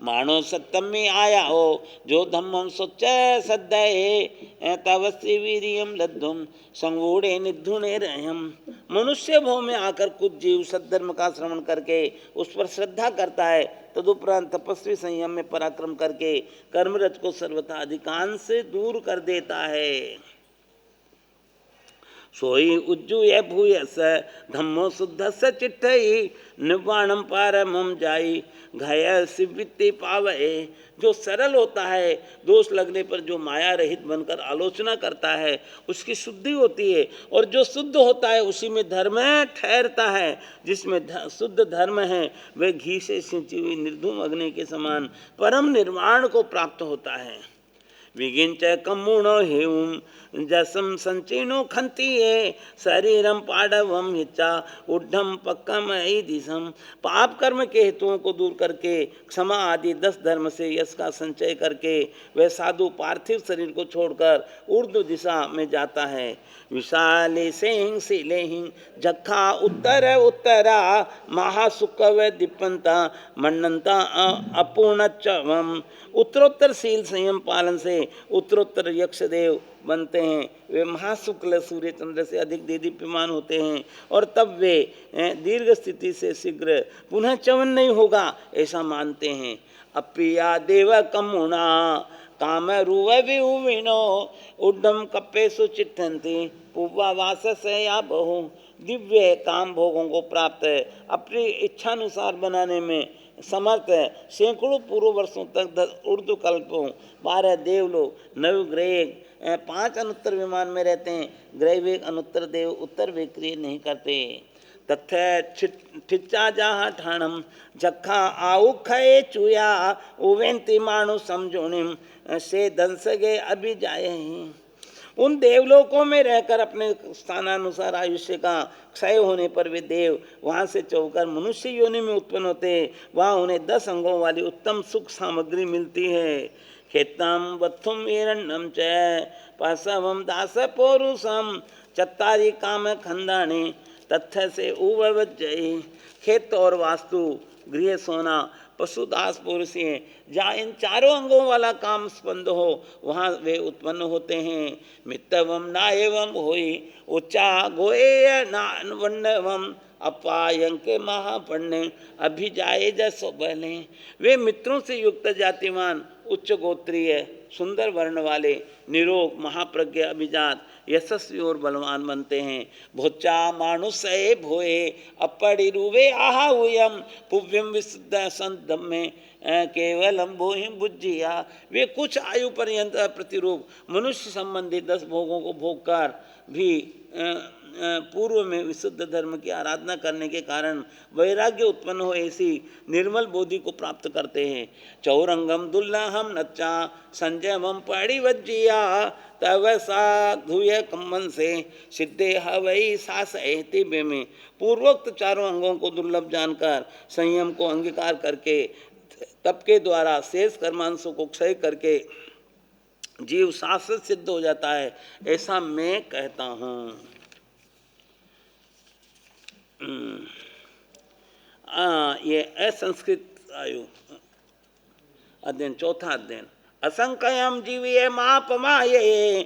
S1: मानो सत्यम में आया हो जो धम्मम सोच सद्दये तवस्य वीरियम लद्दुम संगूढ़े निधुणे रहम। मनुष्य भव में आकर कुछ जीव सद्धर्म का श्रवण करके उस पर श्रद्धा करता है, तदुपरांत तपस्वी संयम में पराक्रम करके कर्मरज को सर्वथा अधिकांश से दूर कर देता है। सोई उज्जूय भूयस धम्मो शुद्धस्य चिट्ठई निर्वाणम पारमम जाई घय शिवित्ति पावए। जो सरल होता है, दोष लगने पर जो माया रहित बनकर आलोचना करता है उसकी शुद्धि होती है, और जो शुद्ध होता है उसी में धर्म ठहरता है। जिसमें शुद्ध धर्म है वह घी से सिंची हुई निर्धूम अग्नि के समान परम निर्वाण को प्राप्त होता है। विगिंच कम्मुणो हेऊं जसम संचीनो खंतिये शरीरम पाडवम हिच्चा उड्ढम पक्कम दिशम। पाप कर्म के हेतुओं को दूर करके क्षमा आदि 10 धर्म से यश का संचय करके वह साधु पार्थिव शरीर को छोड़कर ऊर्ध्व दिशा में जाता है। विशाले सिंह शिलेहिं जखा उत्तर उत्तरा महासुकव दीपंता मन्नंता अपूर्णचवम। उत्तरोत्तर शील संयम पालन से उत्तरोत्तर यक्षदेव बनते हैं। वे महाशुक्ल सूर्य चंद्र से अधिक दीप्यमान होते हैं और तब वे दीर्घ स्थिति से शीघ्र पुनः च्यवन नहीं होगा ऐसा मानते हैं। अप्रिया देव कमुणा काम रुव विनो उड्डम कप्पे सुचिठंती पुवा वास से या बहु। दिव्य काम भोगों को प्राप्त अपनी इच्छानुसार बनाने में समर्थ है। सैकड़ों पूर्व वर्षों तक उर्दू कल्पों 12 देवलोक, नवग्रह 5 अनुत्तर विमान में रहते हैं। ग्रह वेग अनुत्तर देव उत्तर वेग क्रिय नहीं करते। तथ्य ठिच्चा जहाँ ठाणम जखा आउ खए चुया उवेंती मानु समझोनिम से दंसगे अभी जाए। उन देवलोकों में रहकर अपने स्थानानुसार आयुष्य का क्षय होने पर वे देव वहाँ से चौकर मनुष्य योनि में उत्पन्न होते। वहाँ उन्हें 10 अंगों वाली उत्तम सुख सामग्री मिलती है। खेतम वत्थुम हिरण्यम च पशवम दास पौरुषम चत्तारी काम खंदाने तथ्य से उवज्जयी। खेत और वास्तु, गृह, सोना, पशुदास पुरुष हैं। जहाँ इन चारों अंगों वाला काम स्पंद हो वहाँ वे उत्पन्न होते हैं। मित्तवम नायवम होई उच्चा गोए नावन्नवम अपायंक महापण्य अभिजाए जसो बले। वे मित्रों से युक्त जातिमान उच्च गोत्रीय सुंदर वर्ण वाले निरोग महाप्रज्ञ अभिजात यशस्वी और बलवान बनते हैं। भोचा मानुष भोए अपड़ी रूवे आहा उयम पुव्यम विशुद्ध संतम में केवलम भोहिम बुज्जिया। वे कुछ आयु पर्यंत प्रतिरूप मनुष्य संबंधी 10 भोगों को भोग कर भी पूर्व में विशुद्ध धर्म की आराधना करने के कारण वैराग्य उत्पन्न हो ऐसी निर्मल बोधि को प्राप्त करते हैं। चौरंगम दुल्लहम नच्चा संजयम पड़ी वज्जिया तव साधुय कम्मन से सिद्धे हवई सास एहतिबे में। पूर्वोक्त चारों अंगों को दुर्लभ जानकर संयम को अंगीकार करके तप के द्वारा शेष कर्मांशों को क्षय करके जीव शाश्वत सिद्ध हो जाता है ऐसा मैं कहता हूँ। ये असंस्कृत आयु अध्ययन, चौथा अध्ययन। असंकयम जीवे मापमाये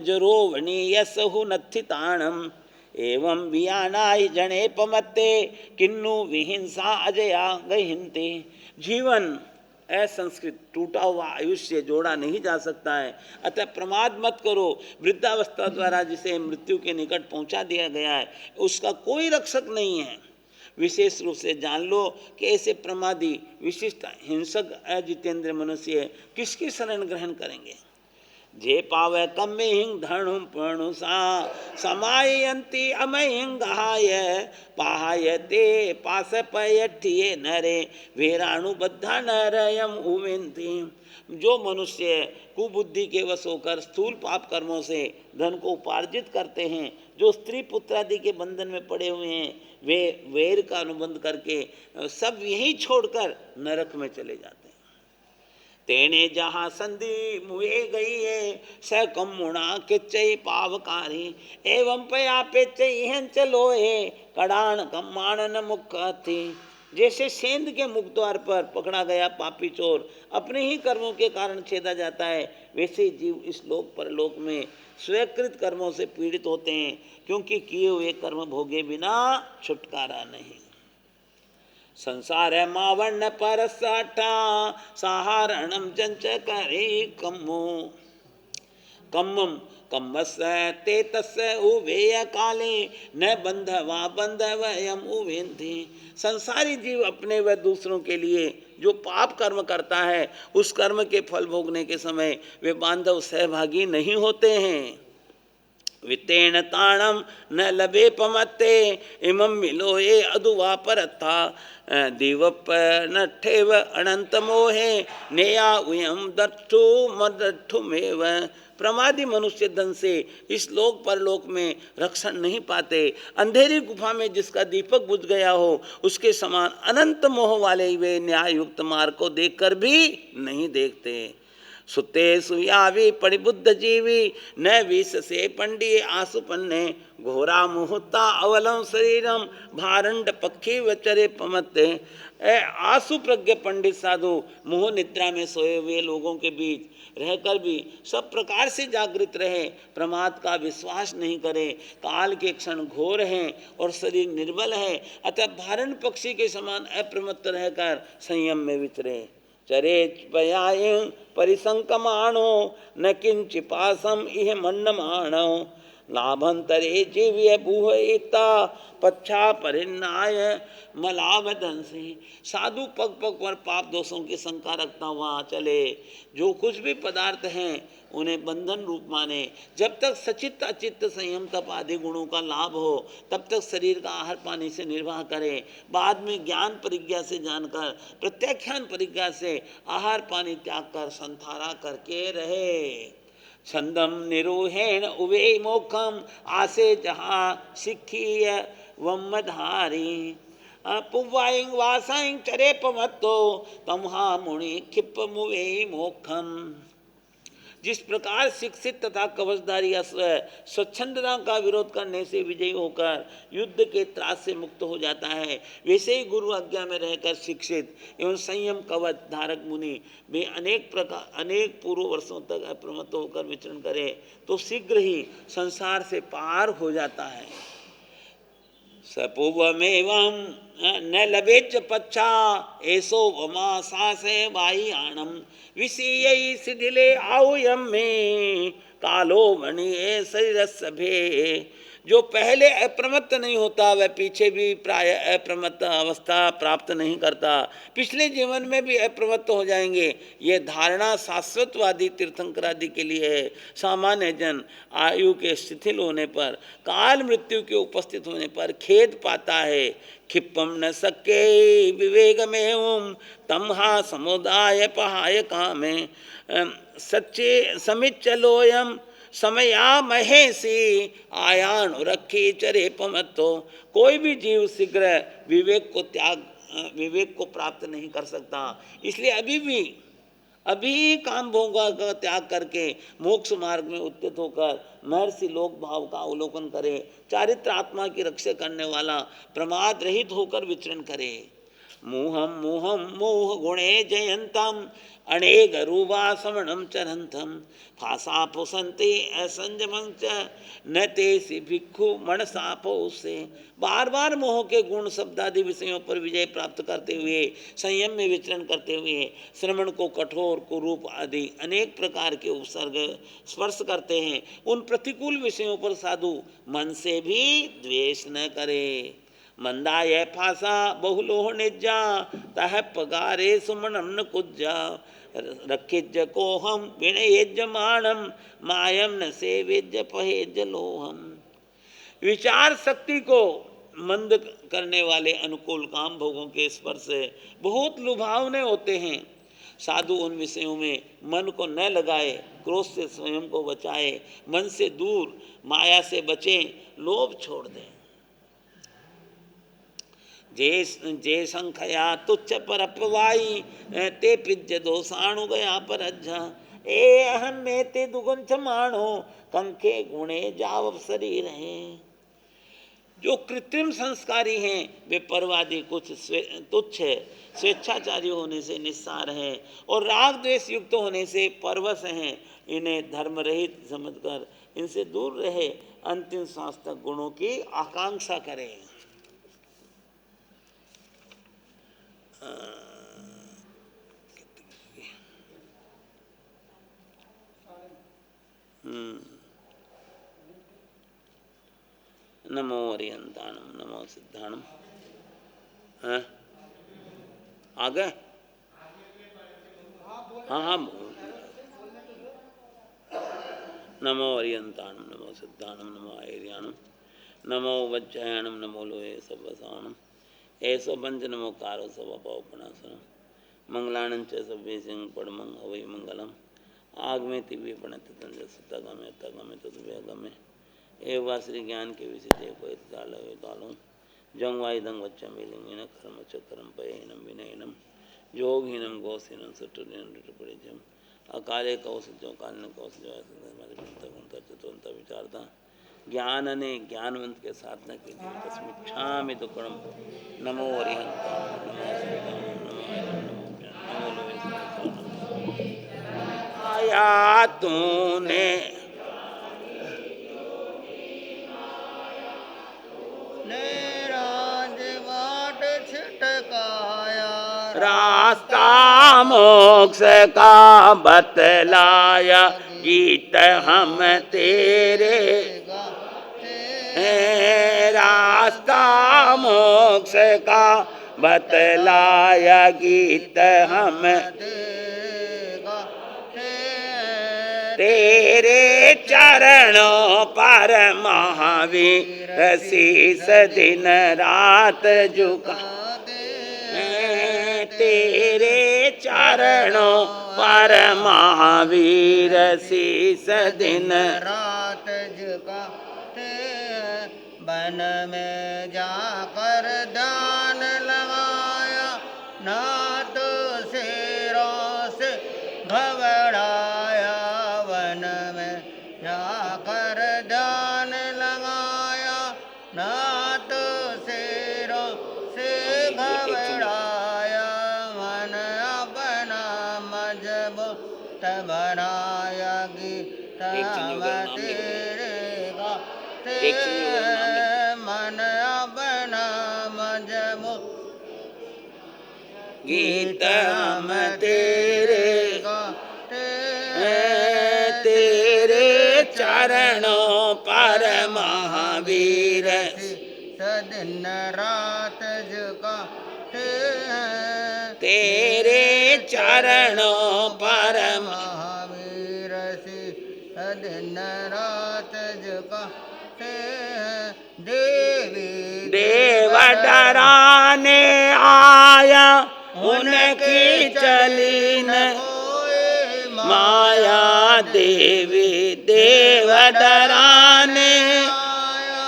S1: जरोवणी यसहु नत्थिताणम एवं वियानाय जने पमत्ते किन्नु विहिंसा अजया गहिंते। जीवन असंस्कृत टूटा हुआ आयुष्य जोड़ा नहीं जा सकता है, अतः प्रमाद मत करो। वृद्धावस्था द्वारा जिसे मृत्यु के निकट पहुंचा दिया गया है उसका कोई रक्षक नहीं है। विशेष रूप से जान लो कि ऐसे प्रमादी विशिष्ट हिंसक अजितेंद्र मनुष्य किसकी शरण ग्रहण करेंगे। जे पावे कम्मे हिंग धर्णुम पर्णुसा समायंती अमहिंग गहाय पाहाय ते पास पयठिये नरे वीराणु बद्धा नरयम उवेंती। जो मनुष्य कुबुद्धि के वश होकर स्थूल पाप कर्मों से धन को उपार्जित करते हैं, जो स्त्री पुत्र आदि के बंधन में पड़े हुए हैं, वे वैर का अनुबंध करके सब यही छोड़कर नरक में चले जाते हैं। तेने जहाँ संधि मुए गई है स कमुणा के चई पावकारी एवं पया पे चई चलो है कड़ान कम्माण न मुख थी। जैसे सेंध के मुख द्वार पर पकड़ा गया पापी चोर अपने ही कर्मों के कारण छेदा जाता है, वैसे जीव इस लोक परलोक में स्वीकृत कर्मों से पीड़ित होते हैं, क्योंकि किए हुए कर्म भोगे बिना छुटकारा नहीं। संसार मावर्ण पर साठा सहारणम चंच करे कम्मो कम्मम कम्मस ते तस् उभेय काले न बंधवा बंधवयम उभेंति। संसारी जीव अपने व दूसरों के लिए जो पाप कर्म करता है उस कर्म के फल भोगने के समय वे बांधव सहभागी नहीं होते हैं। वितेन ताणम न लभे पमते इमं मिलोये अधुवा परथा दिवप नठेव अनंत मोहे नेया उयम दट्ठु मदट्ठुमेव। प्रमादी मनुष्य धन से इस लोक परलोक में रक्षण नहीं पाते। अंधेरी गुफा में जिसका दीपक बुझ गया हो उसके समान अनंत मोह वाले वे न्याय युक्त मार्ग को देखकर भी नहीं देखते। सुते सुयावी परिबुद्ध जीवी न विष से पंडी आसुपन्ने घोरा मुहूर्ता अवलम शरीरम भारंड पक्षी वचरे पमते। आसु प्रज्ञ पंडित साधु मोह निद्रा में सोए हुए लोगों के बीच रहकर भी सब प्रकार से जागृत रहे, प्रमाद का विश्वास नहीं करे, काल के क्षण घोर हैं और शरीर निर्बल है, अतः भारण पक्षी के समान अप्रमत्त रहकर संयम में विचरे। चरे पयाय परिसंकमाणो न किंचिपासम इह मन्नमाणो लाभंतरे जीव्य बुहता पच्छा परिन्नाय मलावदंसी। साधु पग पग पर पाप दोषों की शंका रखता हुआ चले, जो कुछ भी पदार्थ हैं उन्हें बंधन रूप माने। जब तक सचित्त अचित्त संयम तप आदि गुणों का लाभ हो तब तक शरीर का आहार पानी से निर्वाह करे। बाद में ज्ञान परिज्ञा से जानकर प्रत्याख्यान परिज्ञा से आहार पानी त्याग कर संथारा करके रहे। छंदम निरोहेण उवे मोखम आसे जहाँ सिखीय वमधारी पुवाइंग वासाइंग चरे पमत्तो तमहा मुनि क्षिप मुवे मोखम। जिस प्रकार शिक्षित तथा कवचधारी अश्व स्वच्छंदता का विरोध करने से विजयी होकर युद्ध के त्रास से मुक्त हो जाता है, वैसे ही गुरु आज्ञा में रहकर शिक्षित एवं संयम कवच धारक मुनि वे अनेक पूर्व वर्षों तक अप्रमत्त होकर विचरण करे तो शीघ्र ही संसार से पार हो जाता है। सपूवमेवं न लभेच पच्छा ऐसो वमा सासे वाई आनम विषय शिथिले आउयम में कालो मणि शरीर सभे। जो पहले अप्रमत्त नहीं होता वह पीछे भी प्राय अप्रमत्त अवस्था प्राप्त नहीं करता, पिछले जीवन में भी अप्रमत्त हो जाएंगे। यह धारणा शाश्वतवादी तीर्थंकरादि के लिए है। सामान्य जन आयु के शिथिल होने पर, काल मृत्यु के उपस्थित होने पर खेद पाता है। क्षिपम न सके विवेक में तम हा समुदाय पहाय कामे सच्चे समित चलोयम समया महेशी आयान रखी चरे पमत्तो। कोई भी जीव शीघ्र विवेक को प्राप्त नहीं कर सकता, इसलिए अभी काम भोग का त्याग करके मोक्ष मार्ग में उद्यत होकर महर्षि लोक भाव का अवलोकन करे, चारित्र आत्मा की रक्षा करने वाला प्रमाद रहित होकर विचरण करे। मोहम मोहम मोह गुणे जयंतम अनेक रूपा समणम चरंतम फासा पुसंते असंजमं च न तेसी भिक्षु मनसापो से। बार बार मोह के गुण शब्दादि विषयों पर विजय प्राप्त करते हुए संयम में विचरण करते हुए श्रवण को कठोर कुरूप आदि अनेक प्रकार के उपसर्ग स्पर्श करते हैं। उन प्रतिकूल विषयों पर साधु मन से भी द्वेष न करे। मंदाय फासा बहुलोह निज्जा तह पगारे सुमनम न कुज्जा रखिज को हम विनयजमानम मायम न सेवेज पहेज लोहम। विचार शक्ति को मंद करने वाले अनुकूल काम भोगों के स्पर्श बहुत लुभावने होते हैं। साधु उन विषयों में मन को न लगाए, क्रोध से स्वयं को बचाए, मन से दूर माया से बचें, लोभ छोड़ दें। जे संख्या तुच्छ पर अपवाई ते पिज्ज दोषाणु गया पर अज्झा ए अहम में ते दुगुंछ माणो कंखे गुणे जाव शरीर हैं। जो कृत्रिम संस्कारी हैं वे पर्वादि कुछ तुच्छ स्वेच्छाचारी होने से निस्सार हैं और राग द्वेष युक्त होने से परवश हैं। इन्हें धर्म रहित समझकर इनसे दूर रहे, अंतिम सांस तक गुणों की आकांक्षा करें। नमो अरिहंताणम नमो सिद्धाणम। हाँ आ गए? हाँ हाँ नमो अरियंताणम नमो सिद्धाणम नमो आयर्याणम नमो वज्जयाणम नमो लोहे सवसाणम ऐसो पंच नमो कारो सब पावपणासनम मंगलाणं च सव्वे सिंह पड़मंग हवै मंगलम आग में तिव्य प्रणत तंजस तगमे तगमे तद्व्यगमे एवा श्री ज्ञान के विषय को तालो जंगवायुधं वच्चम विलिंगिन कर्म चक्रम पयनम विनयनम योगहीनम गोसीनम सुटुनिजम अकाले कौशजो कालन कौशजो चतुवंत विचारता ज्ञान ने ज्ञानवंत के साधना के लिए तस्मिच्छा में तो कर्म नमो अरिहंता आया तूने रास्ता मोक्ष का बतलाया गीत हम तेरे रास्ता मोक्ष का बतलाया गीत हम तेरे चरणों पर महावीर शीस दिन रात झुका तेरे चरणों पर महावीर शीस दिन
S2: रात झुकाते वन में जाकर ध्यान लगाया ना तो शेरों से घबराया वन में जाकर ध्यान लगाया ना तो शेरों से घबराया मन अपना मजबूत बनाया गीता तेरे का मन अपना मजबूत
S1: गीत हम तेरे तेरे चरणों पर महावीर
S2: दिन रात झुकाते
S1: तेरे चरणों पर
S2: महावीर दिन रात झुकाते देवी
S1: देव डराने आया उनकी चली न माया देवी देव डराने
S2: आया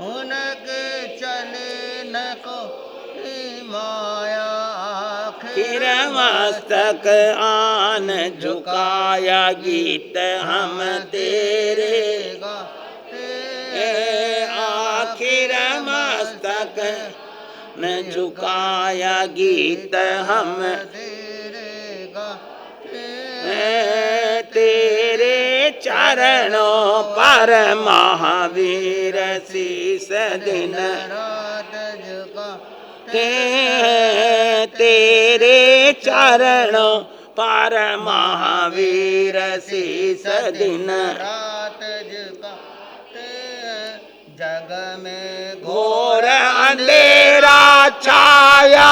S2: उनके चले न को माया
S1: फिर मस्तक आन झुकाया गीत हम तेरे आखिर मस्तक न झुकाया गीत हम तेरे चरणों पर महावीर शीस दिन
S2: रात झुकाते
S1: तेरे चरणों पर महावीर शीस दिन
S2: रात झुकाते जग में
S1: घोर अंधेरा छाया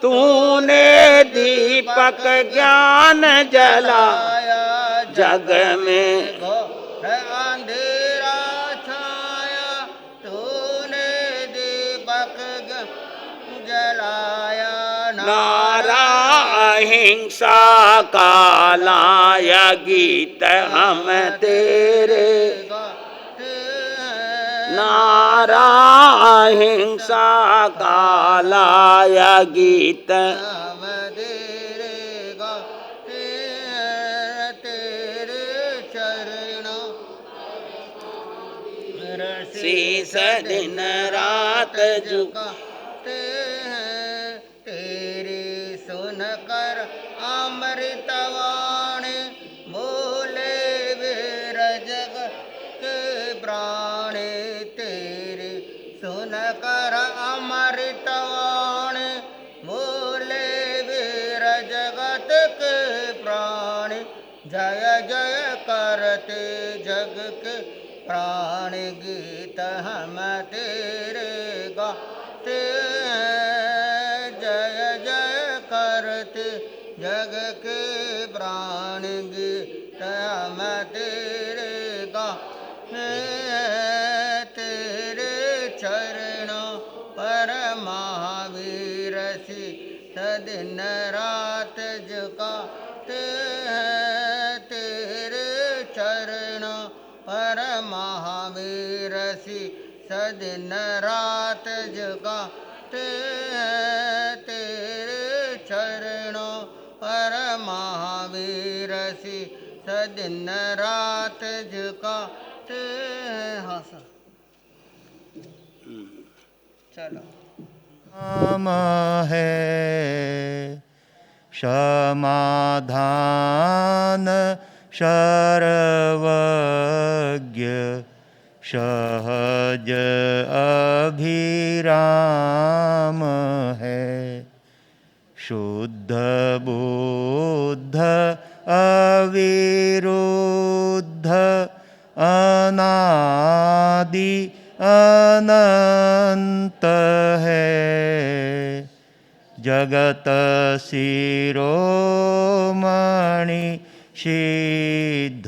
S1: तूने दीपक ज्ञान जलाया जग में
S2: घोर अंधेरा छाया तूने दीपक जलाया
S1: नारा अहिंसा का लाया गीत हम तेरे नारा अहिंसा का लाया गीत
S2: तेरे चरणों
S1: शीस दिन रात
S2: झुकाते हैं तेरी सुनकर अमृतवाणी बोले वीर जगत के प्राणी तेरी सुनकर अमृतवाणी बोले वीर जगत के प्राणी जय जय करते जग के प्राणी गीत हम तेरे गाते जय जय करते जग के प्राणी गीत हम तेरे तेरे चरण पर महावीर दिन रात झुकाते हैं। तेरे चरण पर महावीर दिन रात झुकाते हैं। तेरे चरणों पर महावीर दिन रात झुकाते हैं। हाँ सर चलो। नाम है समाधान सर्वज्ञ सहज अभिराम है। शुद्ध बुद्ध अविरुद्ध अनादि अनंत है। जगत शिरोमणि सिद्ध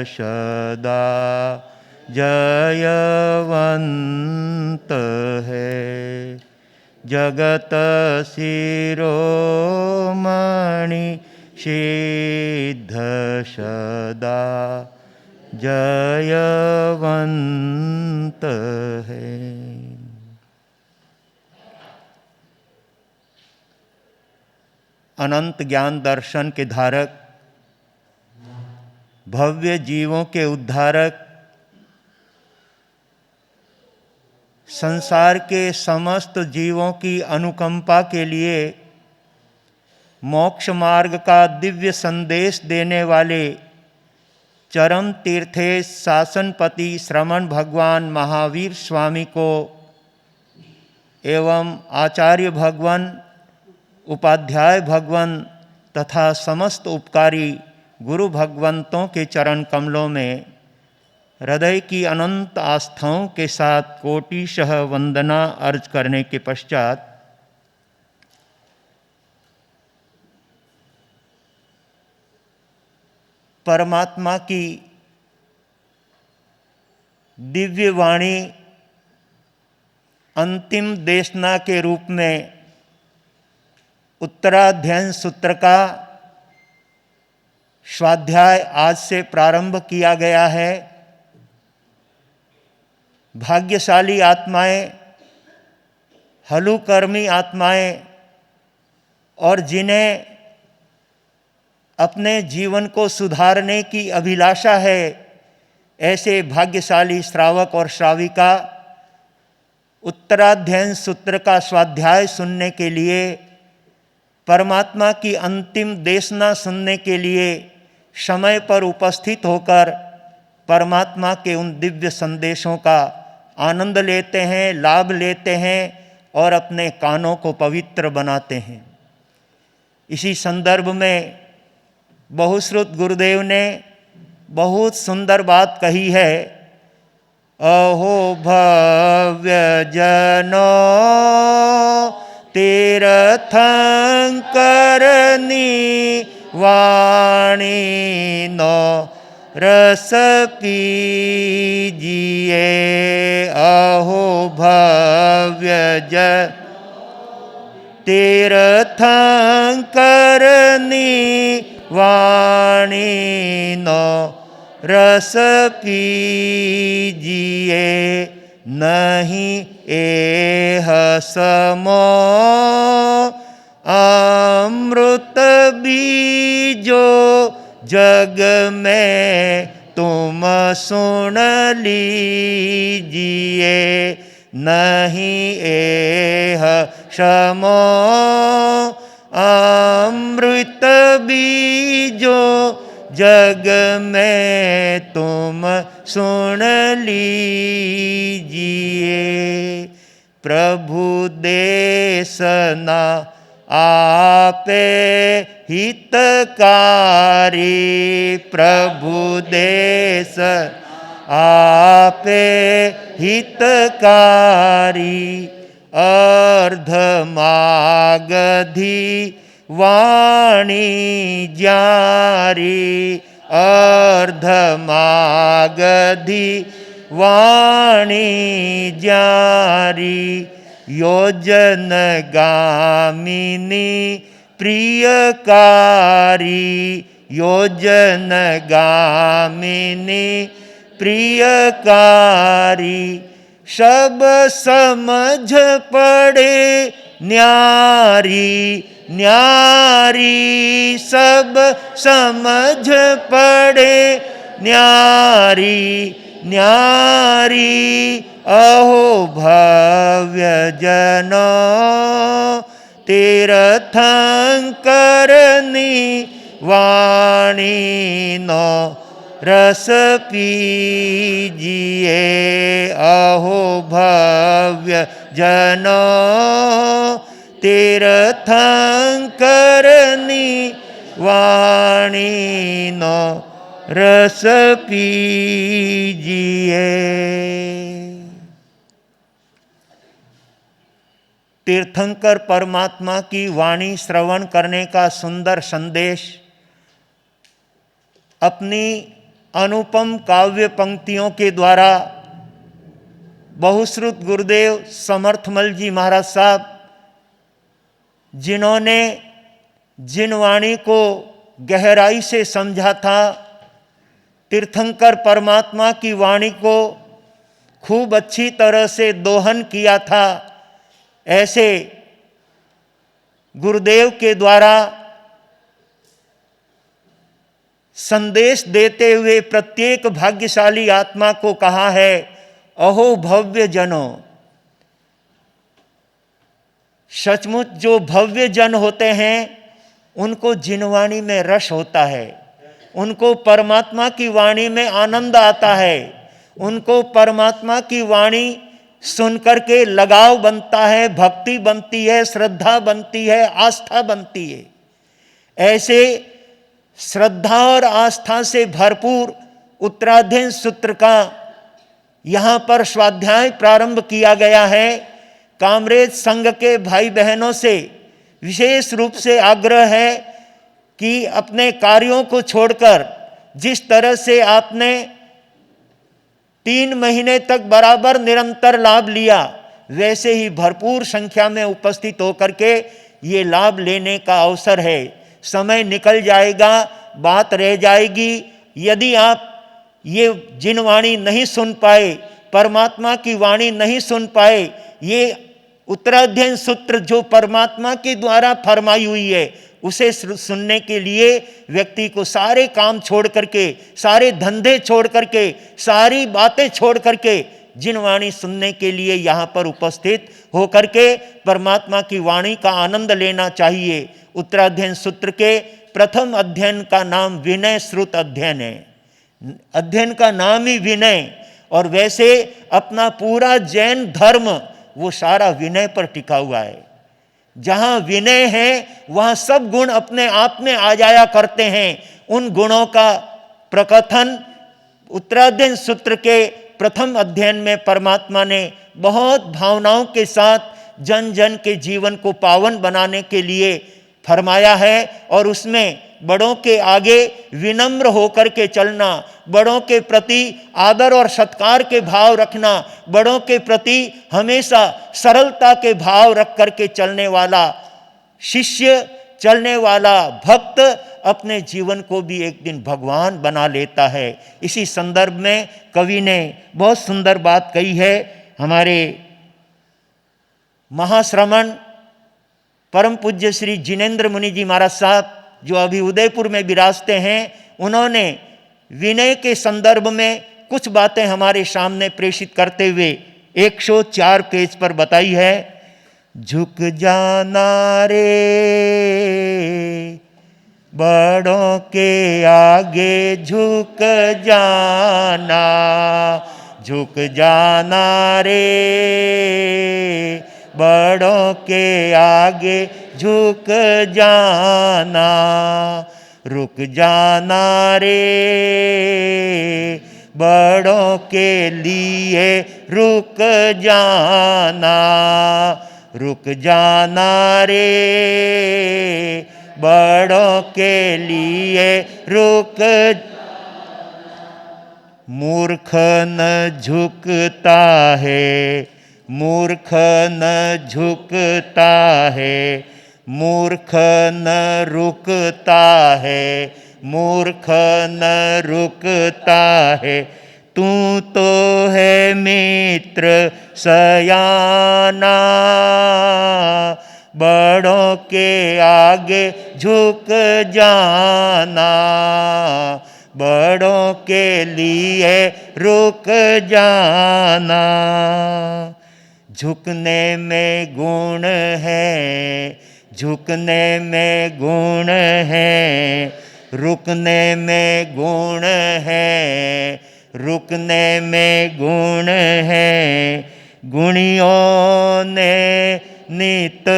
S2: सदा जयवंत है। जगत शिरोमणि सिद्ध सदा जयवंत है। अनंत ज्ञान दर्शन के धारक, भव्य जीवों के उद्धारक, संसार के समस्त जीवों की अनुकंपा के लिए मोक्ष मार्ग का दिव्य संदेश देने वाले चरम तीर्थेश शासनपति श्रमण भगवान महावीर स्वामी को एवं आचार्य भगवान, उपाध्याय भगवान तथा समस्त उपकारी गुरु भगवंतों के चरण कमलों में हृदय की अनंत आस्थाओं के साथ कोटिशः वंदना अर्ज करने के पश्चात परमात्मा की दिव्य वाणी अंतिम देशना के रूप में उत्तराध्ययन सूत्र का स्वाध्याय आज से प्रारंभ किया गया है। भाग्यशाली आत्माएं, हलुकर्मी आत्माएं और जिन्हें अपने जीवन को सुधारने की अभिलाषा है, ऐसे भाग्यशाली श्रावक और श्राविका उत्तराध्ययन सूत्र का स्वाध्याय सुनने के लिए, परमात्मा की अंतिम देशना सुनने के लिए समय पर उपस्थित होकर परमात्मा के उन दिव्य संदेशों का आनंद लेते हैं, लाभ लेते हैं और अपने कानों को पवित्र बनाते हैं। इसी संदर्भ में बहुश्रुत गुरुदेव ने बहुत सुंदर बात कही है। अहो भव्य जनो तीर्थंकरनी वाणी नो रस पीजिए। अहो भव्य जन तीर्थंकरनी वाणी नो रस पीजिए। नहीं एह समो अमृत बीजो जग में तुम सुन लीजिए। नहीं एह समो अमृत बीजो जग में तुम सुन लीजिए। प्रभु देशना आपे हितकारी। प्रभु देश आपे हितकारी। अर्धमागधी वाणी जारी। अर्धमागधी वाणी जारी योजन गामिनी प्रियकारी योजन गामिनी प्रियकारी सब समझ पड़े न्यारी न्यारी सब समझ पड़े न्यारी न्यारी अहो भव्य जनो तीर्थंकरनी वाणी नो रस पीजिए अहो भव्य जनो तीर्थंकरनी वाणी नो रस पीजिए। तीर्थंकर परमात्मा की वाणी श्रवण करने का सुंदर संदेश अपनी अनुपम काव्य पंक्तियों के द्वारा बहुश्रुत गुरुदेव समर्थमल जी महाराज साहब, जिन्होंने जिन वाणी को गहराई से समझा था, तीर्थंकर परमात्मा की वाणी को खूब अच्छी तरह से दोहन किया था, ऐसे गुरुदेव के द्वारा संदेश देते हुए प्रत्येक भाग्यशाली आत्मा को कहा है, अहो भव्य जनों। सचमुच जो भव्य जन होते हैं उनको जिन वाणी में रस होता है, उनको परमात्मा की वाणी में आनंद आता है, उनको परमात्मा की वाणी सुन करके लगाव बनता है, भक्ति बनती है, श्रद्धा बनती है, आस्था बनती है। ऐसे श्रद्धा और आस्था से भरपूर उत्तराध्ययन सूत्र का यहाँ पर स्वाध्याय प्रारंभ किया गया है। कामरेज संघ के भाई बहनों से विशेष रूप से आग्रह है कि अपने कार्यों को छोड़कर जिस तरह से आपने 3 महीने तक बराबर निरंतर लाभ लिया, वैसे ही भरपूर संख्या में उपस्थित होकर के ये लाभ लेने का अवसर है। समय निकल जाएगा, बात रह जाएगी। यदि आप ये जिन वाणी नहीं सुन पाए, परमात्मा की वाणी नहीं सुन पाए, ये उत्तराध्ययन सूत्र जो परमात्मा के द्वारा फरमाई हुई है उसे सुनने के लिए व्यक्ति को सारे काम छोड़ करके, सारे धंधे छोड़ करके, सारी बातें छोड़ करके जिन वाणी सुनने के लिए यहाँ पर उपस्थित होकर के परमात्मा की वाणी का आनंद लेना चाहिए। उत्तराध्ययन सूत्र के प्रथम अध्ययन का नाम विनय श्रुत अध्ययन है। अध्ययन का नाम ही विनय, और वैसे अपना पूरा जैन धर्म वो सारा विनय पर टिका हुआ है। जहाँ विनय है वहाँ सब गुण अपने आप में आ जाया करते हैं। उन गुणों का प्रकथन उत्तराध्ययन सूत्र के प्रथम अध्ययन में परमात्मा ने बहुत भावनाओं के साथ जन जन के जीवन को पावन बनाने के लिए फरमाया है। और उसमें बड़ों के आगे विनम्र होकर के चलना, बड़ों के प्रति आदर और सत्कार के भाव रखना, बड़ों के प्रति हमेशा सरलता के भाव रख करके चलने वाला शिष्य, चलने वाला भक्त अपने जीवन को भी एक दिन भगवान बना लेता है। इसी संदर्भ में कवि ने बहुत सुंदर बात कही है। हमारे महाश्रमण परम पूज्य श्री जिनेन्द्र मुनि जी महाराज साहब, जो अभी उदयपुर में विराजते हैं, उन्होंने विनय के संदर्भ में कुछ बातें हमारे सामने प्रेषित करते हुए 104 पेज पर बताई है। झुक जाना रे बड़ों के आगे, झुक जाना, झुक जाना रे बड़ों के आगे, झुक जाना, रुक जाना रे बड़ों के लिए, रुक जाना, रुक जाना रे बड़ों के लिए, रुक मूर्ख न झुकता है, मूर्ख न झुकता है, मूर्ख न रुकता है, मूर्ख न रुकता है। तू तो है मित्र सयाना, बड़ों के आगे झुक जाना, बड़ों के लिए रुक जाना। झुकने में गुण है, झुकने में गुण है, रुकने में गुण है, रुकने में गुण है। गुणियों ने नित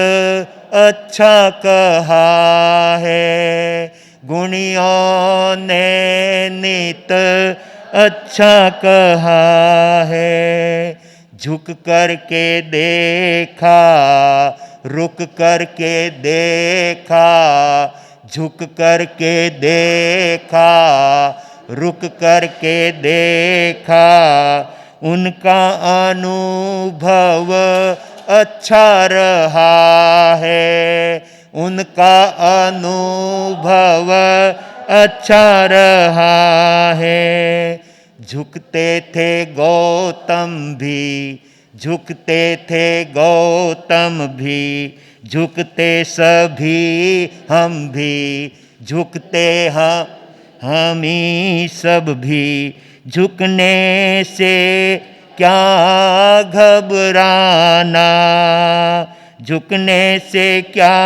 S2: अच्छा कहा है, गुणियों ने नित अच्छा कहा है। झुक कर के देखा, रुक कर के देखा, झुक कर के देखा, रुक कर के देखा। उनका अनुभव अच्छा रहा है, उनका अनुभव अच्छा रहा है। झुकते थे गौतम भी, झुकते थे गौतम भी, झुकते सभी हम भी, झुकते हम ही सब भी। झुकने से क्या घबराना, झुकने से क्या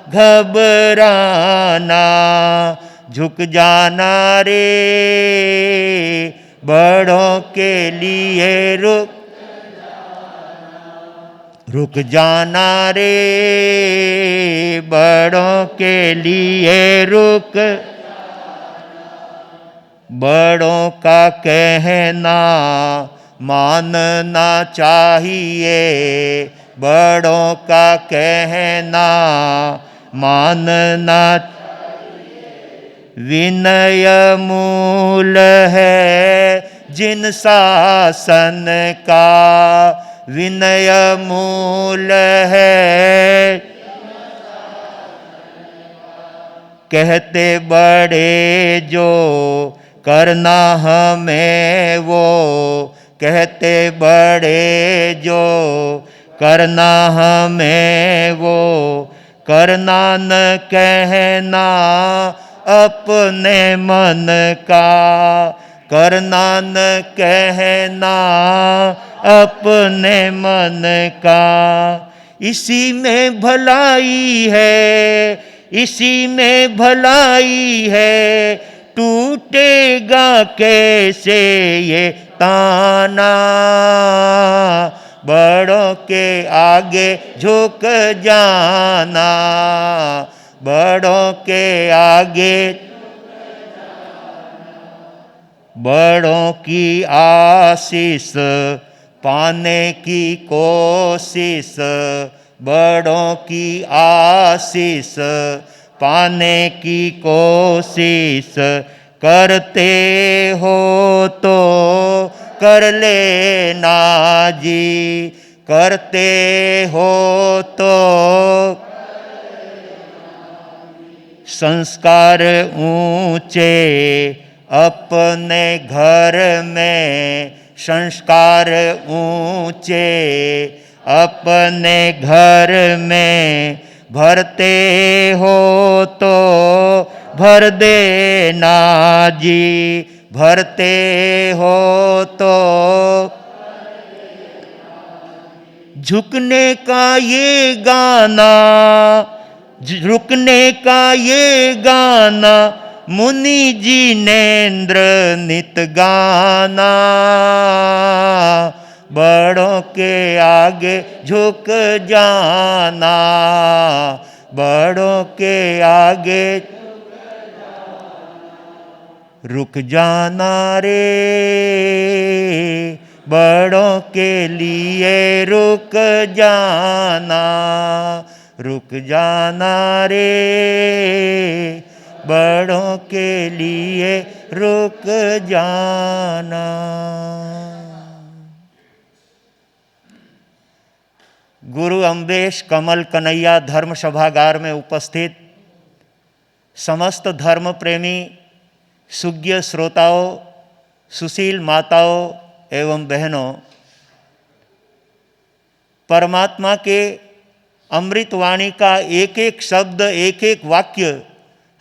S2: घबराना। झुक जाना रे बड़ों के लिए, रुक जाना रे बड़ों के लिए, रुक। बड़ों का कहना मानना चाहिए, बड़ों का कहना मानना। विनय मूल है जिन शासन का, विनय मूल है। कहते बड़े जो करना हमें वो, कहते बड़े जो करना हमें वो। करना न कहना अपने मन का, करना न कहना अपने मन का। इसी में भलाई है, इसी में भलाई है, टूटेगा कैसे ये ताना। बड़ों के आगे झुक जाना, बड़ों के आगे। बड़ों की आशीष पाने की कोशिश, बड़ों की आशीष पाने की कोशिश। करते हो तो कर लेना जी, करते हो तो। संस्कार ऊंचे अपने घर में, संस्कार ऊंचे अपने घर में। भरते हो तो भर देना जी, भरते हो तो। झुकने का ये गाना, झुकने का ये गाना, मुनि जिनेन्द्र नित गाना। बड़ों के आगे झुक जाना, बड़ों के आगे रुक जाना रे बड़ों के लिए रुक जाना, रुक जाना रे बड़ों के लिए रुक जाना। गुरु अम्बेश कमल कन्हैया धर्म सभागार में उपस्थित समस्त धर्म प्रेमी सुज्ञ श्रोताओं, सुशील माताओं एवं बहनों, परमात्मा के अमृतवाणी का एक एक शब्द, एक एक वाक्य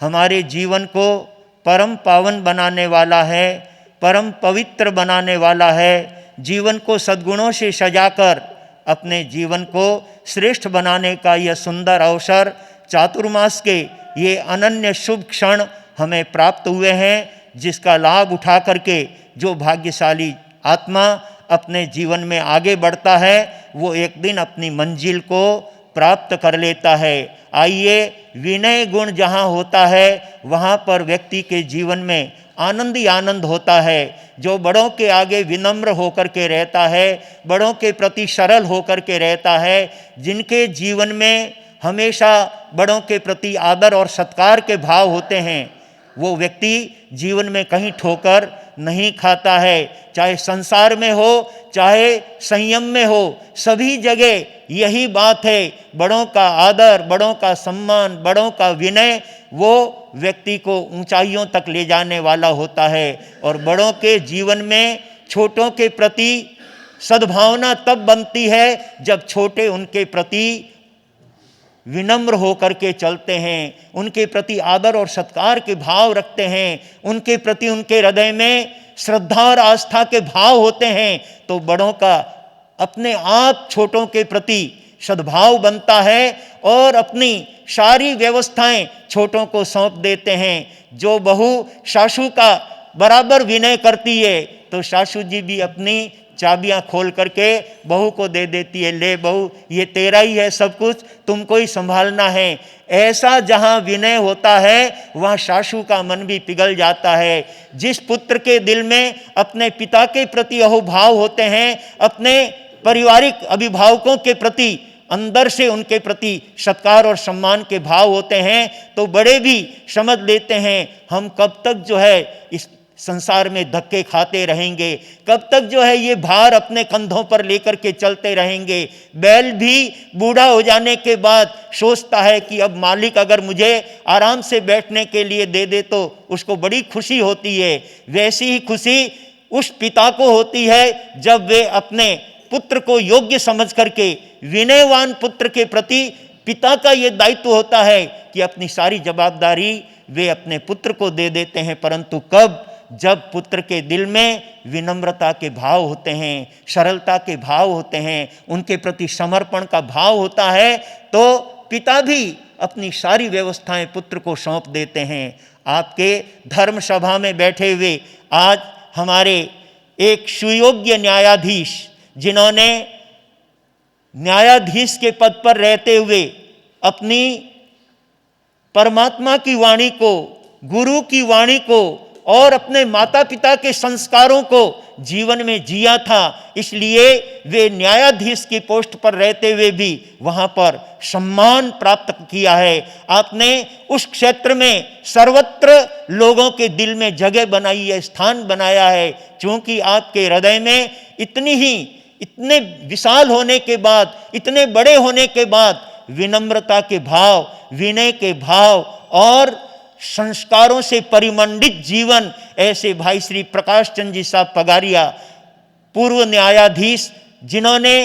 S2: हमारे जीवन को परम पावन बनाने वाला है, परम पवित्र बनाने वाला है। जीवन को सद्गुणों से सजाकर अपने जीवन को श्रेष्ठ बनाने का यह सुंदर अवसर, चातुर्मास के ये अनन्य शुभ क्षण हमें प्राप्त हुए हैं, जिसका लाभ उठा करके जो भाग्यशाली आत्मा अपने जीवन में आगे बढ़ता है वो एक दिन अपनी मंजिल को प्राप्त कर लेता है। आइए, विनय गुण जहाँ होता है वहाँ पर व्यक्ति के जीवन में आनंद ही आनंद होता है। जो बड़ों के आगे विनम्र होकर के रहता है, बड़ों के प्रति सरल होकर के रहता है, जिनके जीवन में हमेशा बड़ों के प्रति आदर और सत्कार के भाव होते हैं, वो व्यक्ति जीवन में कहीं ठोकर नहीं खाता है। चाहे संसार में हो, चाहे संयम में हो, सभी जगह यही बात है। बड़ों का आदर, बड़ों का सम्मान, बड़ों का विनय वो व्यक्ति को ऊंचाइयों तक ले जाने वाला होता है। और बड़ों के जीवन में छोटों के प्रति सद्भावना तब बनती है जब छोटे उनके प्रति विनम्र होकर के चलते हैं, उनके प्रति आदर और सत्कार के भाव रखते हैं, उनके प्रति उनके हृदय में श्रद्धा और आस्था के भाव होते हैं, तो बड़ों का अपने आप छोटों के प्रति सद्भाव बनता है और अपनी सारी व्यवस्थाएं छोटों को सौंप देते हैं। जो बहू सासू का बराबर विनय करती है तो सासू जी भी अपनी चाबियां खोल करके बहू को दे देती है, ले बहू ये तेरा ही है, सब कुछ तुमको ही संभालना है। ऐसा जहां विनय होता है वहां सासू का मन भी पिघल जाता है। जिस पुत्र के दिल में अपने पिता के प्रति अहोभाव होते हैं, अपने पारिवारिक अभिभावकों के प्रति अंदर से उनके प्रति सत्कार और सम्मान के भाव होते हैं, तो बड़े भी समझ लेते हैं हम कब तक जो है इस संसार में धक्के खाते रहेंगे, कब तक जो है ये भार अपने कंधों पर लेकर के चलते रहेंगे। बैल भी बूढ़ा हो जाने के बाद सोचता है कि अब मालिक अगर मुझे आराम से बैठने के लिए दे दे तो उसको बड़ी खुशी होती है। वैसी ही खुशी उस पिता को होती है जब वे अपने पुत्र को योग्य समझ करके, विनयवान पुत्र के प्रति पिता का ये दायित्व होता है कि अपनी सारी जवाबदारी वे अपने पुत्र को दे देते हैं। परंतु कब? जब पुत्र के दिल में विनम्रता के भाव होते हैं, सरलता के भाव होते हैं, उनके प्रति समर्पण का भाव होता है, तो पिता भी अपनी सारी व्यवस्थाएं पुत्र को सौंप देते हैं। आपके धर्म सभा में बैठे हुए आज हमारे एक सुयोग्य न्यायाधीश, जिन्होंने न्यायाधीश के पद पर रहते हुए अपनी परमात्मा की वाणी को, गुरु की वाणी को और अपने माता पिता के संस्कारों को जीवन में जिया था, इसलिए वे न्यायाधीश की पोस्ट पर रहते हुए भी वहां पर सम्मान प्राप्त किया है। आपने उस क्षेत्र में सर्वत्र लोगों के दिल में जगह बनाई है, स्थान बनाया है, क्योंकि आपके हृदय में इतने विशाल होने के बाद, इतने बड़े होने के बाद विनम्रता के भाव, विनय के भाव और संस्कारों से परिमंडित जीवन, ऐसे भाई श्री प्रकाश चंद्र जी साहब पगारिया, पूर्व न्यायाधीश, जिन्होंने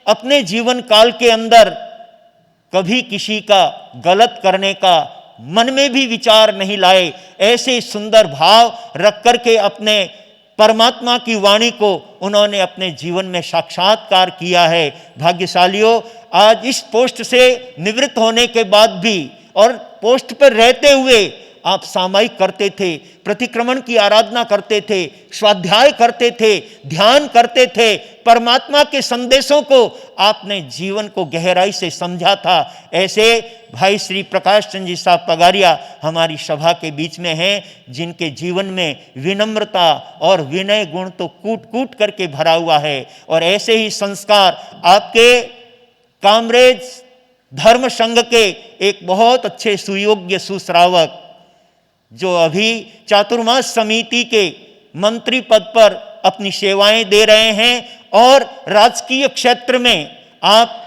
S2: अपने जीवन काल के अंदर कभी किसी का गलत करने का मन में भी विचार नहीं लाए, ऐसे सुंदर भाव रख करके अपने परमात्मा की वाणी को उन्होंने अपने जीवन में साक्षात्कार किया है। भाग्यशालियों, आज इस पोस्ट से निवृत्त होने के बाद भी और पोस्ट पर रहते हुए आप सामायिक करते थे, प्रतिक्रमण की आराधना करते थे, स्वाध्याय करते थे, ध्यान करते थे, परमात्मा के संदेशों को आपने जीवन को गहराई से समझा था। ऐसे भाई श्री प्रकाश चंद्र जी साहब पगारिया हमारी सभा के बीच में हैं, जिनके जीवन में विनम्रता और विनय गुण तो कूट कूट करके भरा हुआ है। और ऐसे ही संस्कार आपके कामरेज धर्म संघ के एक बहुत अच्छे सुयोग्य सुश्रावक जो अभी चातुर्मास समिति के मंत्री पद पर अपनी सेवाएं दे रहे हैं और राजकीय क्षेत्र में आप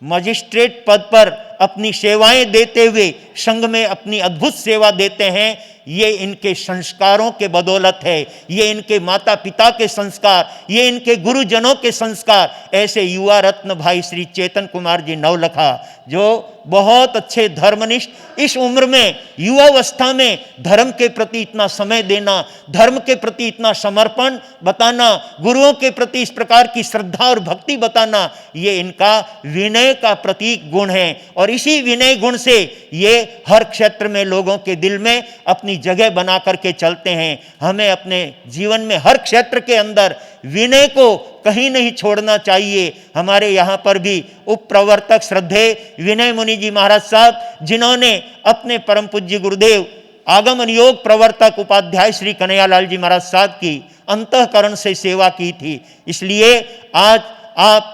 S2: मजिस्ट्रेट पद पर अपनी सेवाएं देते हुए संघ में अपनी अद्भुत सेवा देते हैं, ये इनके संस्कारों के बदौलत है, ये इनके माता पिता के संस्कार, ये इनके गुरुजनों के संस्कार। ऐसे युवा रत्न भाई श्री चेतन कुमार जी नवलखा, जो बहुत अच्छे धर्मनिष्ठ, इस उम्र में युवावस्था में धर्म के प्रति इतना समय देना, धर्म के प्रति इतना समर्पण बताना, गुरुओं के प्रति इस प्रकार की श्रद्धा और भक्ति बताना, ये इनका विनय का प्रतीक गुण है। और इसी विनय गुण से ये हर क्षेत्र में लोगों के दिल में अपनी जगह बना करके चलते हैं। हमें अपने जीवन में हर क्षेत्र के अंदर विनय को कहीं नहीं छोड़ना चाहिए। हमारे यहाँ पर भी उप प्रवर्तक श्रद्धेय विनय मुनि जी महाराज साहब, जिन्होंने अपने परम पूज्य गुरुदेव आगमन योग प्रवर्तक उपाध्याय श्री कन्हैयालाल जी महाराज साहब की अंतःकरण से सेवा की थी, इसलिए आज आप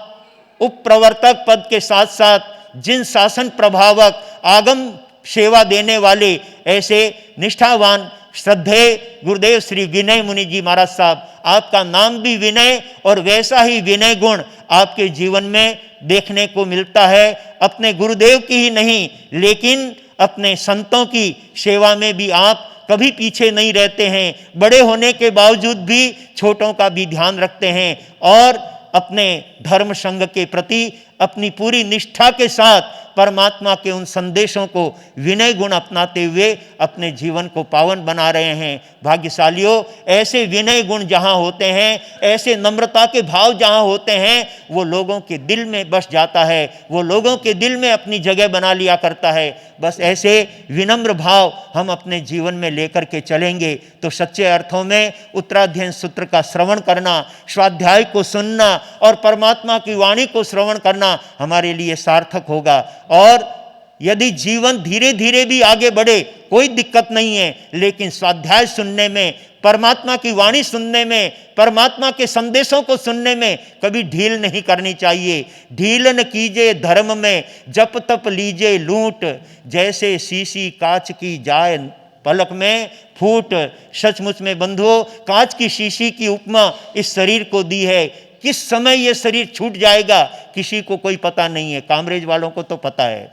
S2: उप प्रवर्तक पद के साथ साथ जिन शासन प्रभावक आगम सेवा देने वाले ऐसे निष्ठावान श्रद्धेय गुरुदेव श्री विनय मुनि जी महाराज साहब, आपका नाम भी विनय और वैसा ही विनय गुण आपके जीवन में देखने को मिलता है। अपने गुरुदेव की ही नहीं लेकिन अपने संतों की सेवा में भी आप कभी पीछे नहीं रहते हैं। बड़े होने के बावजूद भी छोटों का भी ध्यान रखते हैं और अपने धर्म संघ के प्रति अपनी पूरी निष्ठा के साथ परमात्मा के उन संदेशों को विनय गुण अपनाते हुए अपने जीवन को पावन बना रहे हैं। भाग्यशालियों, ऐसे विनय गुण जहाँ होते हैं, ऐसे नम्रता के भाव जहाँ होते हैं, वो लोगों के दिल में बस जाता है, वो लोगों के दिल में अपनी जगह बना लिया करता है। बस ऐसे विनम्र भाव हम अपने जीवन में लेकर के चलेंगे तो सच्चे अर्थों में उत्तराध्ययन सूत्र का श्रवण करना, स्वाध्याय को सुनना और परमात्मा की वाणी को श्रवण करना हमारे लिए सार्थक होगा। और यदि जीवन धीरे धीरे भी आगे बढ़े कोई दिक्कत नहीं है, लेकिन स्वाध्याय सुनने में, परमात्मा की वाणी सुनने में, परमात्मा के संदेशों को सुनने में कभी ढील नहीं करनी चाहिए। ढील न कीजिए धर्म में, जप तप लीजिए लूट, जैसे शीशी कांच की जाए पलक में फूट। सचमुच में बंधुओं, कांच की शीशी की उपमा इस शरीर को दी है। किस समय ये शरीर छूट जाएगा किसी को कोई पता नहीं है, कामरेज वालों को तो पता है।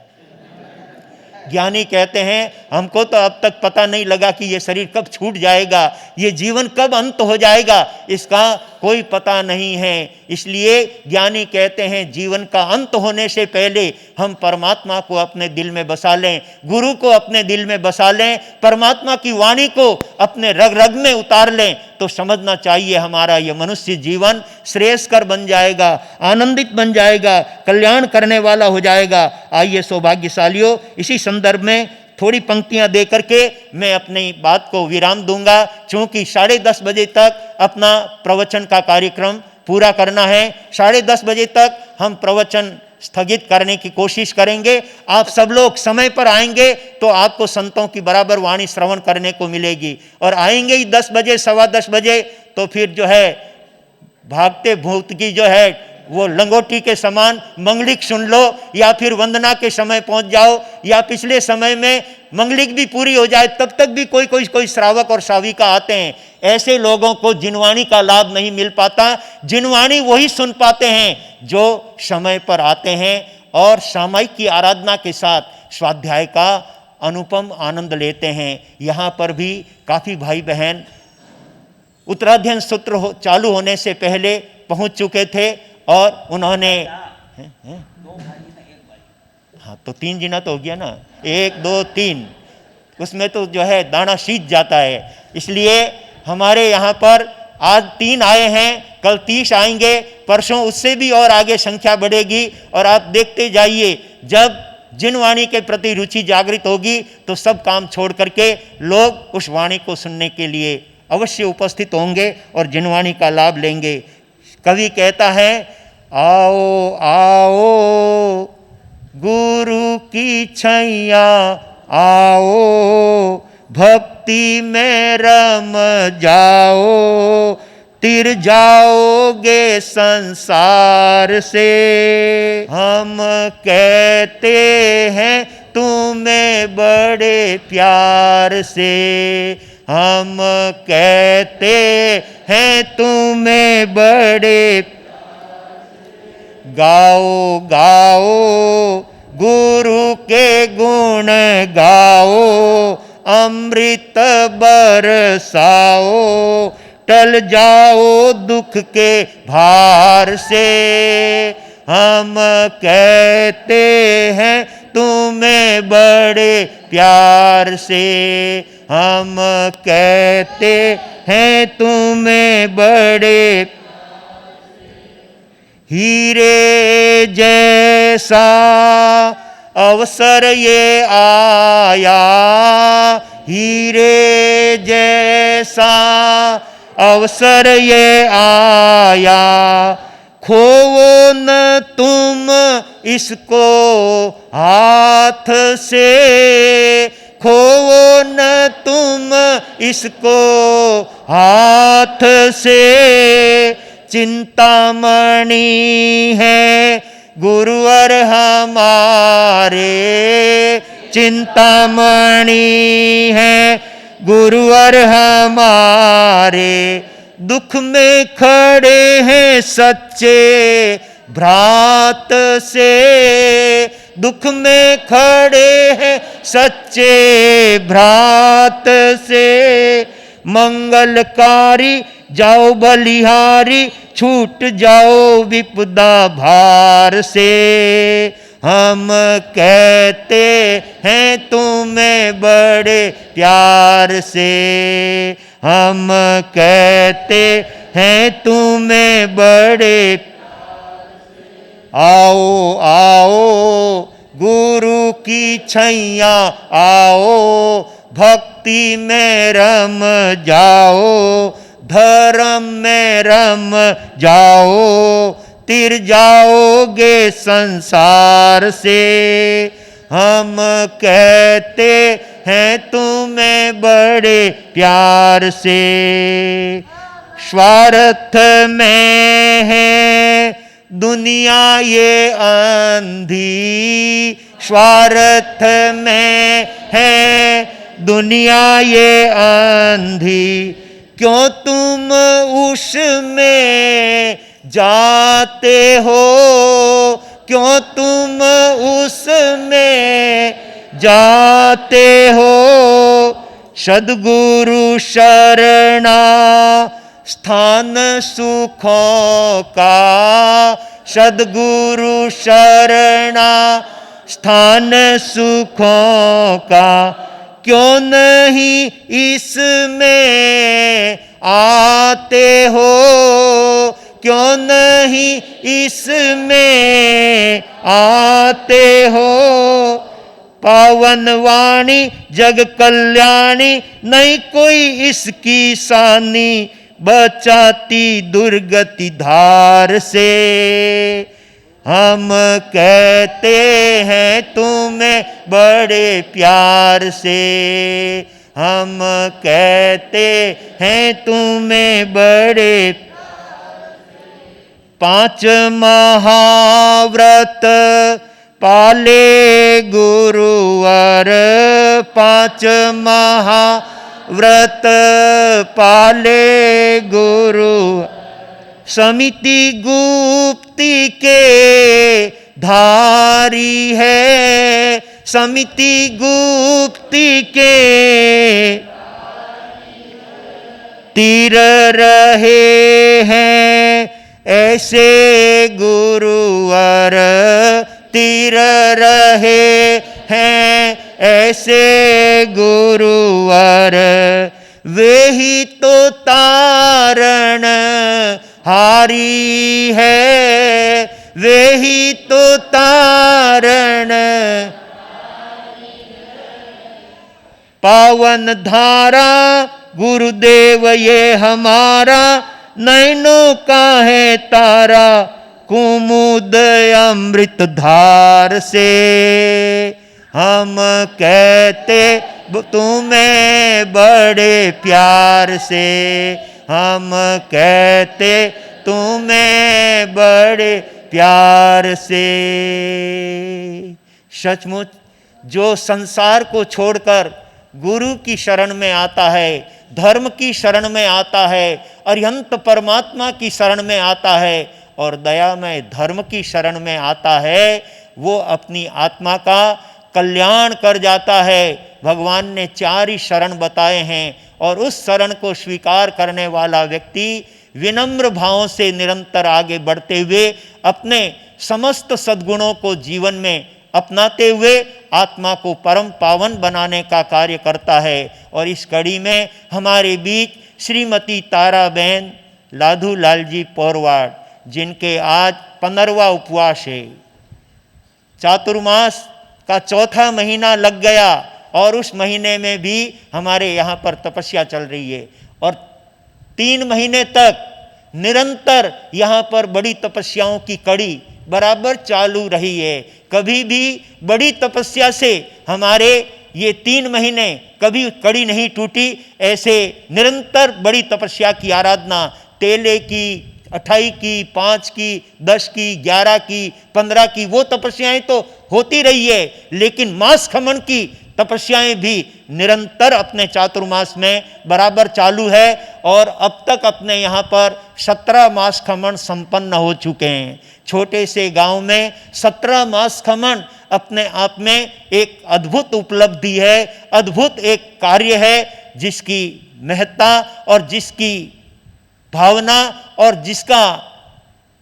S2: ज्ञानी कहते हैं हमको तो अब तक पता नहीं लगा कि ये शरीर कब छूट जाएगा, ये जीवन कब अंत हो जाएगा, इसका कोई पता नहीं है। इसलिए ज्ञानी कहते हैं जीवन का अंत होने से पहले हम परमात्मा को अपने दिल में बसा लें, गुरु को अपने दिल में बसा लें, परमात्मा की वाणी को अपने रग रग में उतार लें, तो समझना चाहिए हमारा यह मनुष्य जीवन श्रेयस्कर बन जाएगा, आनंदित बन जाएगा, कल्याण करने वाला हो जाएगा। आइए सौभाग्यशालियों, इसी संदर्भ में थोड़ी पंक्तियां दे करके मैं अपनी बात को विराम दूंगा, क्योंकि 10:30 बजे तक अपना प्रवचन का कार्यक्रम पूरा करना है। 10:30 बजे तक हम प्रवचन स्थगित करने की कोशिश करेंगे। आप सब लोग समय पर आएंगे तो आपको संतों की बराबर वाणी श्रवण करने को मिलेगी, और आएंगे ही 10 बजे, 10:15 बजे तो फिर जो है भागते भूत की जो है वो लंगोटी के समान मंगलिक सुन लो, या फिर वंदना के समय पहुंच जाओ, या पिछले समय में मंगलिक भी पूरी हो जाए तब तक भी कोई श्रावक और श्राविका आते हैं। ऐसे लोगों को जिनवाणी का लाभ नहीं मिल पाता। जिनवाणी वही सुन पाते हैं जो समय पर आते हैं और सामायिक की आराधना के साथ स्वाध्याय का अनुपम आनंद लेते हैं। यहाँ पर भी काफ़ी भाई बहन उत्तराध्ययन सूत्र चालू होने से पहले पहुँच चुके थे और उन्होंने हाँ तो 3 जिना तो हो गया ना, 1 2 3, उसमें तो जो है दाना सीज जाता है। इसलिए हमारे यहाँ पर आज 3 आए हैं, कल 30 आएंगे, परसों उससे भी और आगे संख्या बढ़ेगी। और आप देखते जाइए, जब जिन वाणी के प्रति रुचि जागृत होगी तो सब काम छोड़ करके लोग उस वाणी को सुनने के लिए अवश्य उपस्थित होंगे और जिनवाणी का लाभ लेंगे। कवि कहता है, आओ आओ गुरु की छैया आओ, भक्ति में रम जाओ, तिर जाओगे संसार से। हम कहते हैं तुम्हें बड़े प्यार से, हम कहते हैं तुम्हें बड़े। गाओ गाओ गुरु के गुण गाओ, अमृत बरसाओ, टल जाओ दुख के भार से। हम कहते हैं तुम्हें बड़े प्यार से, हम कहते हैं तुम्हें बड़े। हीरे जैसा अवसर ये आया, हीरे जैसा अवसर ये आया, खोवो न तुम इसको हाथ से, खोवो न तुम इसको हाथ से। चिंतामणि है गुरुवर हमारे, चिंतामणि है गुरुवर हमारे, दुख में खड़े हैं सच्चे भ्रात से, दुख में खड़े हैं सच्चे भ्रात से। मंगलकारी जाओ बलिहारी, छूट जाओ विपदा भार से। हम कहते हैं तुम्हें बड़े प्यार से, हम कहते हैं तुम्हें बड़े। आओ आओ गुरु की छैया आओ, भक्ति में रम जाओ, धर्म में रम जाओ, तिर जाओगे संसार से। हम कहते हैं तुम्हें बड़े प्यार से। स्वार्थ में है दुनिया ये अंधी, स्वार्थ में है दुनिया ये अंधी, क्यों तुम उसमें जाते हो, क्यों तुम उसमें जाते हो। सद्गुरु शरणा स्थान सुखों का, सद्गुरु शरणा स्थान सुखों का, क्यों नहीं इसमें आते हो, क्यों नहीं इसमें आते हो। पावन वाणी जग कल्याणी, नहीं कोई इसकी सानी, बचाती दुर्गति धार से। हम कहते हैं तुम्हें बड़े प्यार से, हम कहते हैं तुम्हें बड़े। 5 महाव्रत पाले गुरुवर, 5 महाव्रत पाले गुरु। समिति गुप्ती के धारी है, समिति गुप्ती के तीर रहे हैं ऐसे गुरुवर, तीर रहे हैं ऐसे गुरुवर। वे ही तो तारण हारी है, वे ही तो तारण। पावन धारा गुरुदेव ये हमारा, नैनों का है तारा कुमुद अमृत धार से। हम कहते तुम्हें बड़े प्यार से, हम कहते तुम्हें बड़े प्यार से। सचमुच जो संसार को छोड़कर गुरु की शरण में आता है, धर्म की शरण में आता है, अरिहंत परमात्मा की शरण में आता है और दयामय धर्म की शरण में आता है, वो अपनी आत्मा का कल्याण कर जाता है। भगवान ने 4 ही शरण बताए हैं और उस शरण को स्वीकार करने वाला व्यक्ति विनम्र भावों से निरंतर आगे बढ़ते हुए अपने समस्त सद्गुणों को जीवन में अपनाते हुए आत्मा को परम पावन बनाने का कार्य करता है। और इस कड़ी में हमारे बीच श्रीमती ताराबेन लाधू लाल जी पौरवाड़, जिनके आज 15वां उपवास है। चातुर्मास का 4था महीना लग गया और उस महीने में भी हमारे यहाँ पर तपस्या चल रही है और 3 महीने तक निरंतर यहाँ पर बड़ी तपस्याओं की कड़ी बराबर चालू रही है। कभी भी बड़ी तपस्या से हमारे ये 3 महीने कभी कड़ी नहीं टूटी। ऐसे निरंतर बड़ी तपस्या की आराधना, तेले की, 28 की, 5 की, 10 की, 11 की, 15 की, वो तपस्याएं तो होती रही है, लेकिन मास खमन की तपस्याएं भी निरंतर अपने चातुर्मास में बराबर चालू है और अब तक अपने यहाँ पर 17 मास खमन संपन्न हो चुके हैं। छोटे से गांव में 17 मास खमन अपने आप में एक अद्भुत उपलब्धि है, अद्भुत एक कार्य है, जिसकी महत्ता और जिसकी भावना और जिसका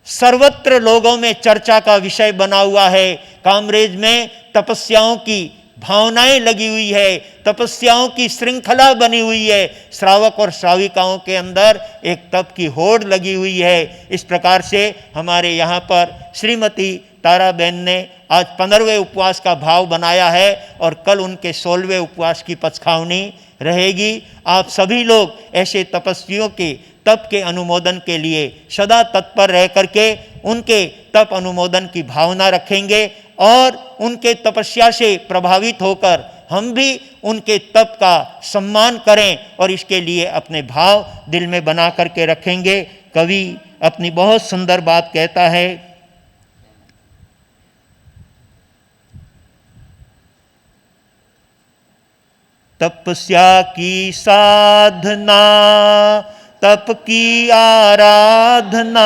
S2: सर्वत्र लोगों में चर्चा का विषय बना हुआ है। कामरेज में तपस्याओं की भावनाएं लगी हुई है, तपस्याओं की श्रृंखला बनी हुई है, श्रावक और श्राविकाओं के अंदर एक तप की होड़ लगी हुई है। इस प्रकार से हमारे यहाँ पर श्रीमती ताराबेन ने आज 15वें उपवास का भाव बनाया है और कल उनके 16वें उपवास की पचखावनी रहेगी। आप सभी लोग ऐसे तपस्वियों के तप के अनुमोदन के लिए सदा तत्पर रह करके उनके तप अनुमोदन की भावना रखेंगे और उनके तपस्या से प्रभावित होकर हम भी उनके तप का सम्मान करें और इसके लिए अपने भाव दिल में बना करके रखेंगे। कवि अपनी बहुत सुंदर बात कहता है, तपस्या की साधना तप की आराधना,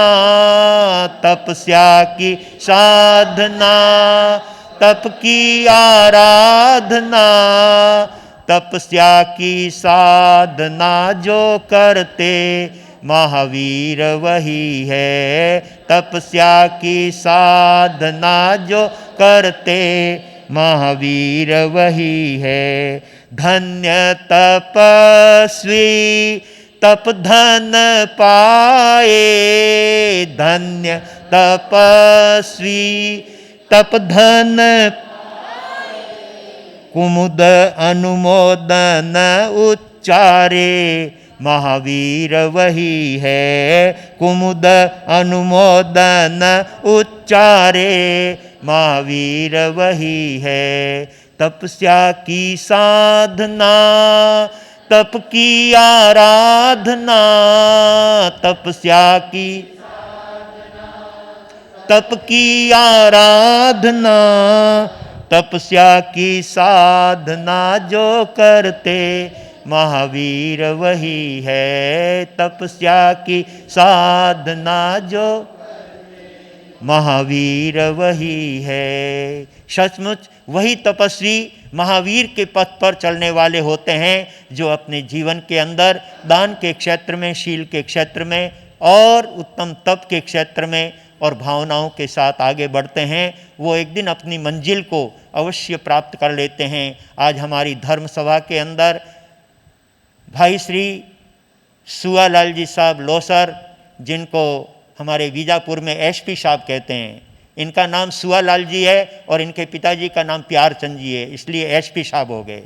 S2: तपस्या की साधना तप की आराधना, तपस्या की साधना जो करते महावीर वही है, तपस्या की साधना जो करते महावीर वही है। धन्य तपस्वी तप धन पाए, धन्य तपस्वी तप धन कुमुद अनुमोदन उच्चारे महावीर वही है, कुमुद अनुमोदन उच्चारे महावीर वही है। तपस्या की साधना तप की आराधना, तपस्या की तप की आराधना, तपस्या की साधना जो करते महावीर वही है, तपस्या की साधना जो महावीर वही है। सचमुच वही तपस्वी महावीर के पथ पर चलने वाले होते हैं जो अपने जीवन के अंदर दान के क्षेत्र में, शील के क्षेत्र में और उत्तम तप के क्षेत्र में और भावनाओं के साथ आगे बढ़ते हैं। वो एक दिन अपनी मंजिल को अवश्य प्राप्त कर लेते हैं। आज हमारी धर्म सभा के अंदर भाई श्री सुआलाल जी साहब लोसर, जिनको हमारे बीजापुर में एसपी साहब कहते हैं, इनका नाम सुआलाल जी है और इनके पिताजी का नाम प्यारचंद जी है, इसलिए एसपी साहब हो गए।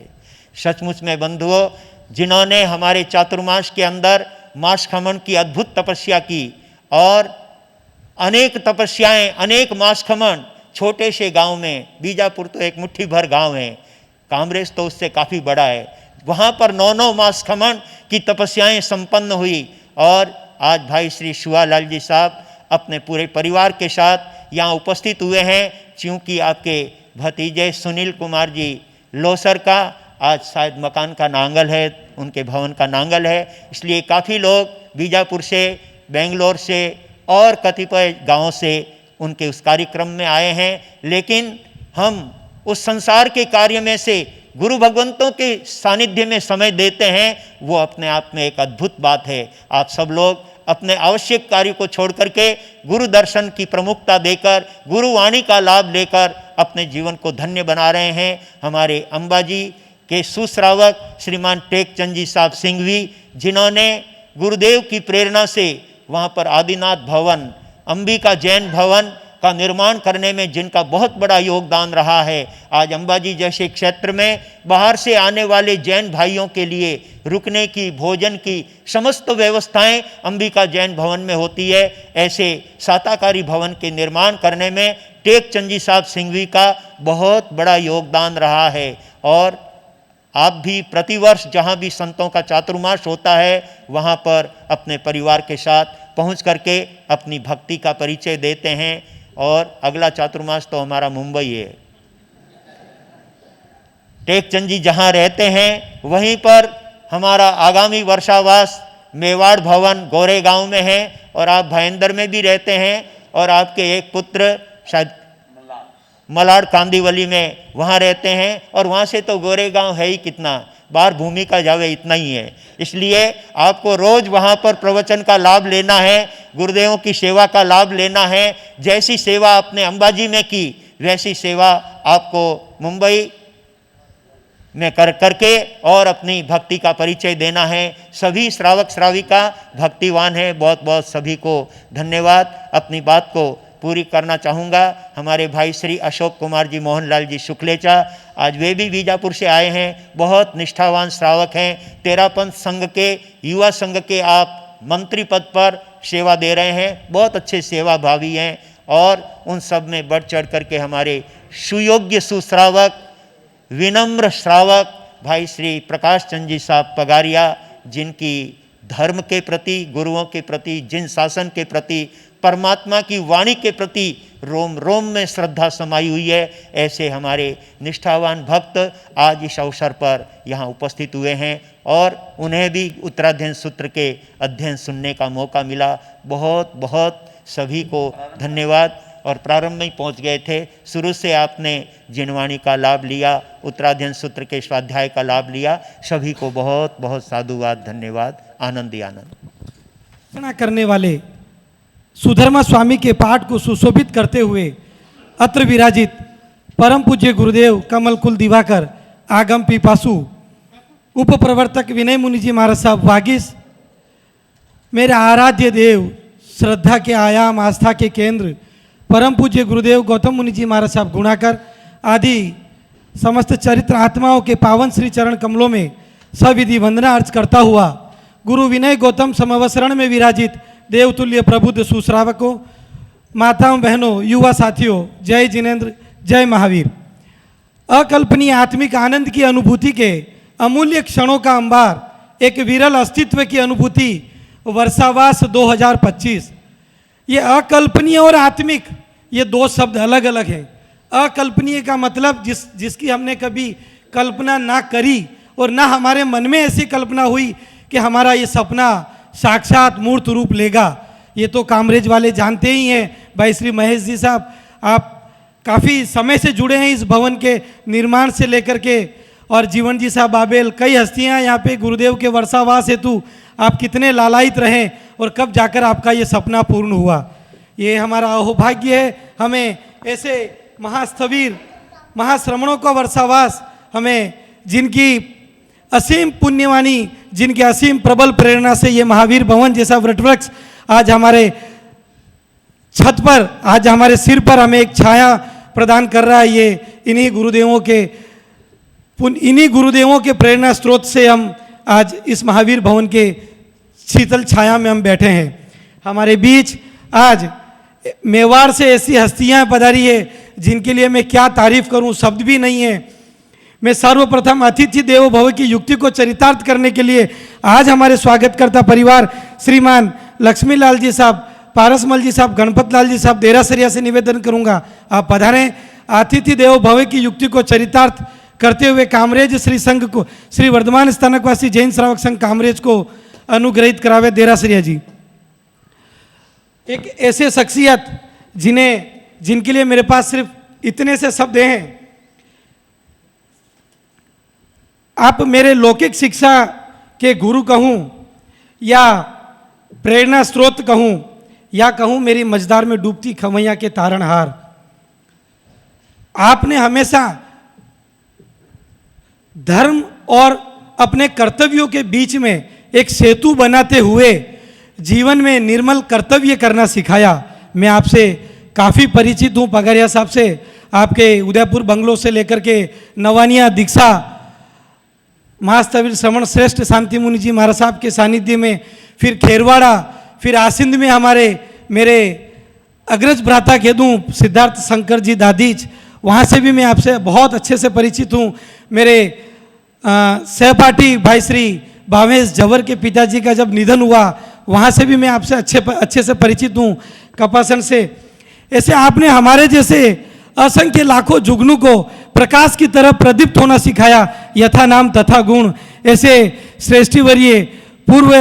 S2: सचमुच में बंधुओं, जिन्होंने हमारे चातुर्मास के अंदर मास खमन की अद्भुत तपस्या की और अनेक तपस्याएं, अनेक मास खमन छोटे से गांव में, बीजापुर तो एक मुट्ठी भर गांव है, कामरेज तो उससे काफ़ी बड़ा है, वहाँ पर 9 मास खमन की तपस्याएं संपन्न हुई और आज भाई श्री सुआलाल जी साहब अपने पूरे परिवार के साथ यहाँ उपस्थित हुए हैं। क्योंकि आपके भतीजे सुनील कुमार जी लोसर का आज शायद मकान का नांगल है, उनके भवन का नांगल है। इसलिए काफ़ी लोग बीजापुर से, बेंगलोर से और कतिपय गांवों से उनके उस कार्यक्रम में आए हैं। लेकिन हम उस संसार के कार्य में से गुरु भगवंतों के सानिध्य में समय देते हैं, वो अपने आप में एक अद्भुत बात है। आप सब लोग अपने आवश्यक कार्य को छोड़ करके गुरु दर्शन की प्रमुखता देकर, गुरुवाणी का लाभ लेकर अपने जीवन को धन्य बना रहे हैं। हमारे अंबाजी के सुश्रावक श्रीमान टेकचंद जी साहब सिंघवी, जिन्होंने गुरुदेव की प्रेरणा से वहाँ पर आदिनाथ भवन, अंबिका जैन भवन का निर्माण करने में जिनका बहुत बड़ा योगदान रहा है। आज अंबाजी जैसे क्षेत्र में बाहर से आने वाले जैन भाइयों के लिए रुकने की, भोजन की समस्त व्यवस्थाएं अंबिका जैन भवन में होती है। ऐसे साताकारी भवन के निर्माण करने में टेकचंद जी साहब सिंघवी का बहुत बड़ा योगदान रहा है। और आप भी प्रतिवर्ष जहाँ भी संतों का चातुर्मास होता है वहाँ पर अपने परिवार के साथ पहुँच करके अपनी भक्ति का परिचय देते हैं। और अगला चातुर्मास तो हमारा मुंबई है। टेकचंद जी जहाँ रहते हैं वहीं पर हमारा आगामी वर्षावास मेवाड़ भवन गोरेगांव में है, और आप भयंदर में भी रहते हैं, और आपके एक पुत्र शायद मलाड़ कांदीवली में वहाँ रहते हैं, और वहाँ से तो गोरेगांव है ही कितना, बार भूमि का जावे इतना ही है। इसलिए आपको रोज वहाँ पर प्रवचन का लाभ लेना है, गुरुदेवों की सेवा का लाभ लेना है। जैसी सेवा आपने अंबाजी में की वैसी सेवा आपको मुंबई में करके और अपनी भक्ति का परिचय देना है। सभी श्रावक श्राविका भक्तिवान है, बहुत बहुत सभी को धन्यवाद। अपनी बात को पूरी करना चाहूँगा। हमारे भाई श्री अशोक कुमार जी मोहनलाल जी शुक्लेचा, आज वे भी बीजापुर से आए हैं, बहुत निष्ठावान श्रावक हैं। तेरापंथ संघ के, युवा संघ के आप मंत्री पद पर सेवा दे रहे हैं, बहुत अच्छे सेवा भावी हैं। और उन सब में बढ़ चढ़ करके हमारे सुयोग्य सुश्रावक, विनम्र श्रावक भाई श्री प्रकाश चंद जी साहब पगारिया, जिनकी धर्म के प्रति, गुरुओं के प्रति, जिन शासन के प्रति, परमात्मा की वाणी के प्रति रोम रोम में श्रद्धा समाई हुई है, ऐसे हमारे निष्ठावान भक्त आज इस अवसर पर यहाँ उपस्थित हुए हैं। और उन्हें भी उत्तराध्ययन सूत्र के अध्ययन सुनने का मौका मिला। बहुत बहुत सभी को धन्यवाद। और प्रारंभ में ही पहुँच गए थे, शुरू से आपने जिनवाणी का लाभ लिया, उत्तराध्ययन सूत्र के स्वाध्याय का लाभ लिया, सभी को बहुत बहुत साधुवाद, धन्यवाद। आनंद ही आनंद।
S3: करने वाले सुधर्मा स्वामी के पाठ को सुशोभित करते हुए अत्र विराजित परम पूज्य गुरुदेव कमल कुल दिवाकर आगम पिपासु उप प्रवर्तक विनय मुनि जी महाराज साहब वागीस, मेरे आराध्य देव, श्रद्धा के आयाम, आस्था के केंद्र परम पूज्य गुरुदेव गौतम मुनि जी महाराज साहब गुणाकर आदि समस्त चरित्र आत्माओं के पावन श्री चरण कमलों में सविधि वंदना अर्ज करता हुआ गुरु विनय गौतम समवसरण में विराजित देवतुल्य प्रबुद्ध सुश्रावकों, माताओं, बहनों, युवा साथियों, जय जिनेन्द्र, जय महावीर। अकल्पनीय आत्मिक आनंद की अनुभूति के अमूल्य क्षणों का अंबार, एक विरल अस्तित्व की अनुभूति, वर्षावास 2025। ये अकल्पनीय और आत्मिक, ये दो शब्द अलग अलग हैं। अकल्पनीय का मतलब जिसकी हमने कभी कल्पना ना करी और ना हमारे मन में ऐसी कल्पना हुई कि हमारा ये सपना साक्षात मूर्त रूप लेगा। ये तो कामरेज वाले जानते ही हैं। भाई श्री महेश जी साहब, आप काफ़ी समय से जुड़े हैं इस भवन के निर्माण से लेकर के, और जीवन जी साहब बाबेल, कई हस्तियां यहाँ पे गुरुदेव के वर्षावास हेतु आप कितने लालायित रहें और कब जाकर आपका ये सपना पूर्ण हुआ। ये हमारा अहोभाग्य है, हमें ऐसे महास्थवीर महाश्रमणों का वर्षावास, हमें जिनकी असीम पुण्यवाणी, जिनके असीम प्रबल प्रेरणा से ये महावीर भवन जैसा वृक्षवृक्ष आज हमारे छत पर, आज हमारे सिर पर हमें एक छाया प्रदान कर रहा है। ये इन्हीं गुरुदेवों के प्रेरणा स्रोत से हम आज इस महावीर भवन के शीतल छाया में हम बैठे हैं। हमारे बीच आज मेवाड़ से ऐसी हस्तियां पधारी है जिनके लिए मैं क्या तारीफ करूं, शब्द भी नहीं है। मैं सर्वप्रथम अतिथि देवो भव की युक्ति को चरितार्थ करने के लिए आज हमारे स्वागतकर्ता परिवार श्रीमान लक्ष्मी लाल जी साहब, पारसमल जी साहब, गणपत लाल जी साहब, देरासरिया से निवेदन करूंगा, आप पधारें। अतिथि देवो भव की युक्ति को चरितार्थ करते हुए कामरेज श्री संघ को, श्री वर्धमान स्थानकवासी जैन श्रावक संघ कामरेज को अनुग्रहित करावे देरासरिया जी। एक ऐसे शख्सियत जिनके लिए मेरे पास सिर्फ इतने से शब्द हैं। आप मेरे लौकिक शिक्षा के गुरु कहूं या प्रेरणा स्रोत कहूं या कहूं मेरी मझधार में डूबती खवैया के तारणहार, आपने हमेशा धर्म और अपने कर्तव्यों के बीच में एक सेतु बनाते हुए जीवन में निर्मल कर्तव्य करना सिखाया। मैं आपसे काफ़ी परिचित हूँ पगारिया साहब से, आपके उदयपुर बंगलो से लेकर के नवानिया दीक्षा महास्तवीर श्रवण श्रेष्ठ शांति मुनि जी महाराज साहब के सानिध्य में, फिर खेरवाड़ा, फिर आसिंद में हमारे मेरे अग्रज भ्राता कह दूँ सिद्धार्थ शंकर जी दादीज, वहाँ से भी मैं आपसे बहुत अच्छे से परिचित हूँ। मेरे सहपाठी भाई श्री भावेश जवर के पिताजी का जब निधन हुआ, वहाँ से भी मैं आपसे अच्छे से परिचित हूँ कपासन से। ऐसे आपने हमारे जैसे असंख्य लाखों जुगनू को प्रकाश की तरह प्रदीप्त होना सिखाया, यथा नाम तथा गुण। ऐसे श्रेष्ठीवर्य पूर्व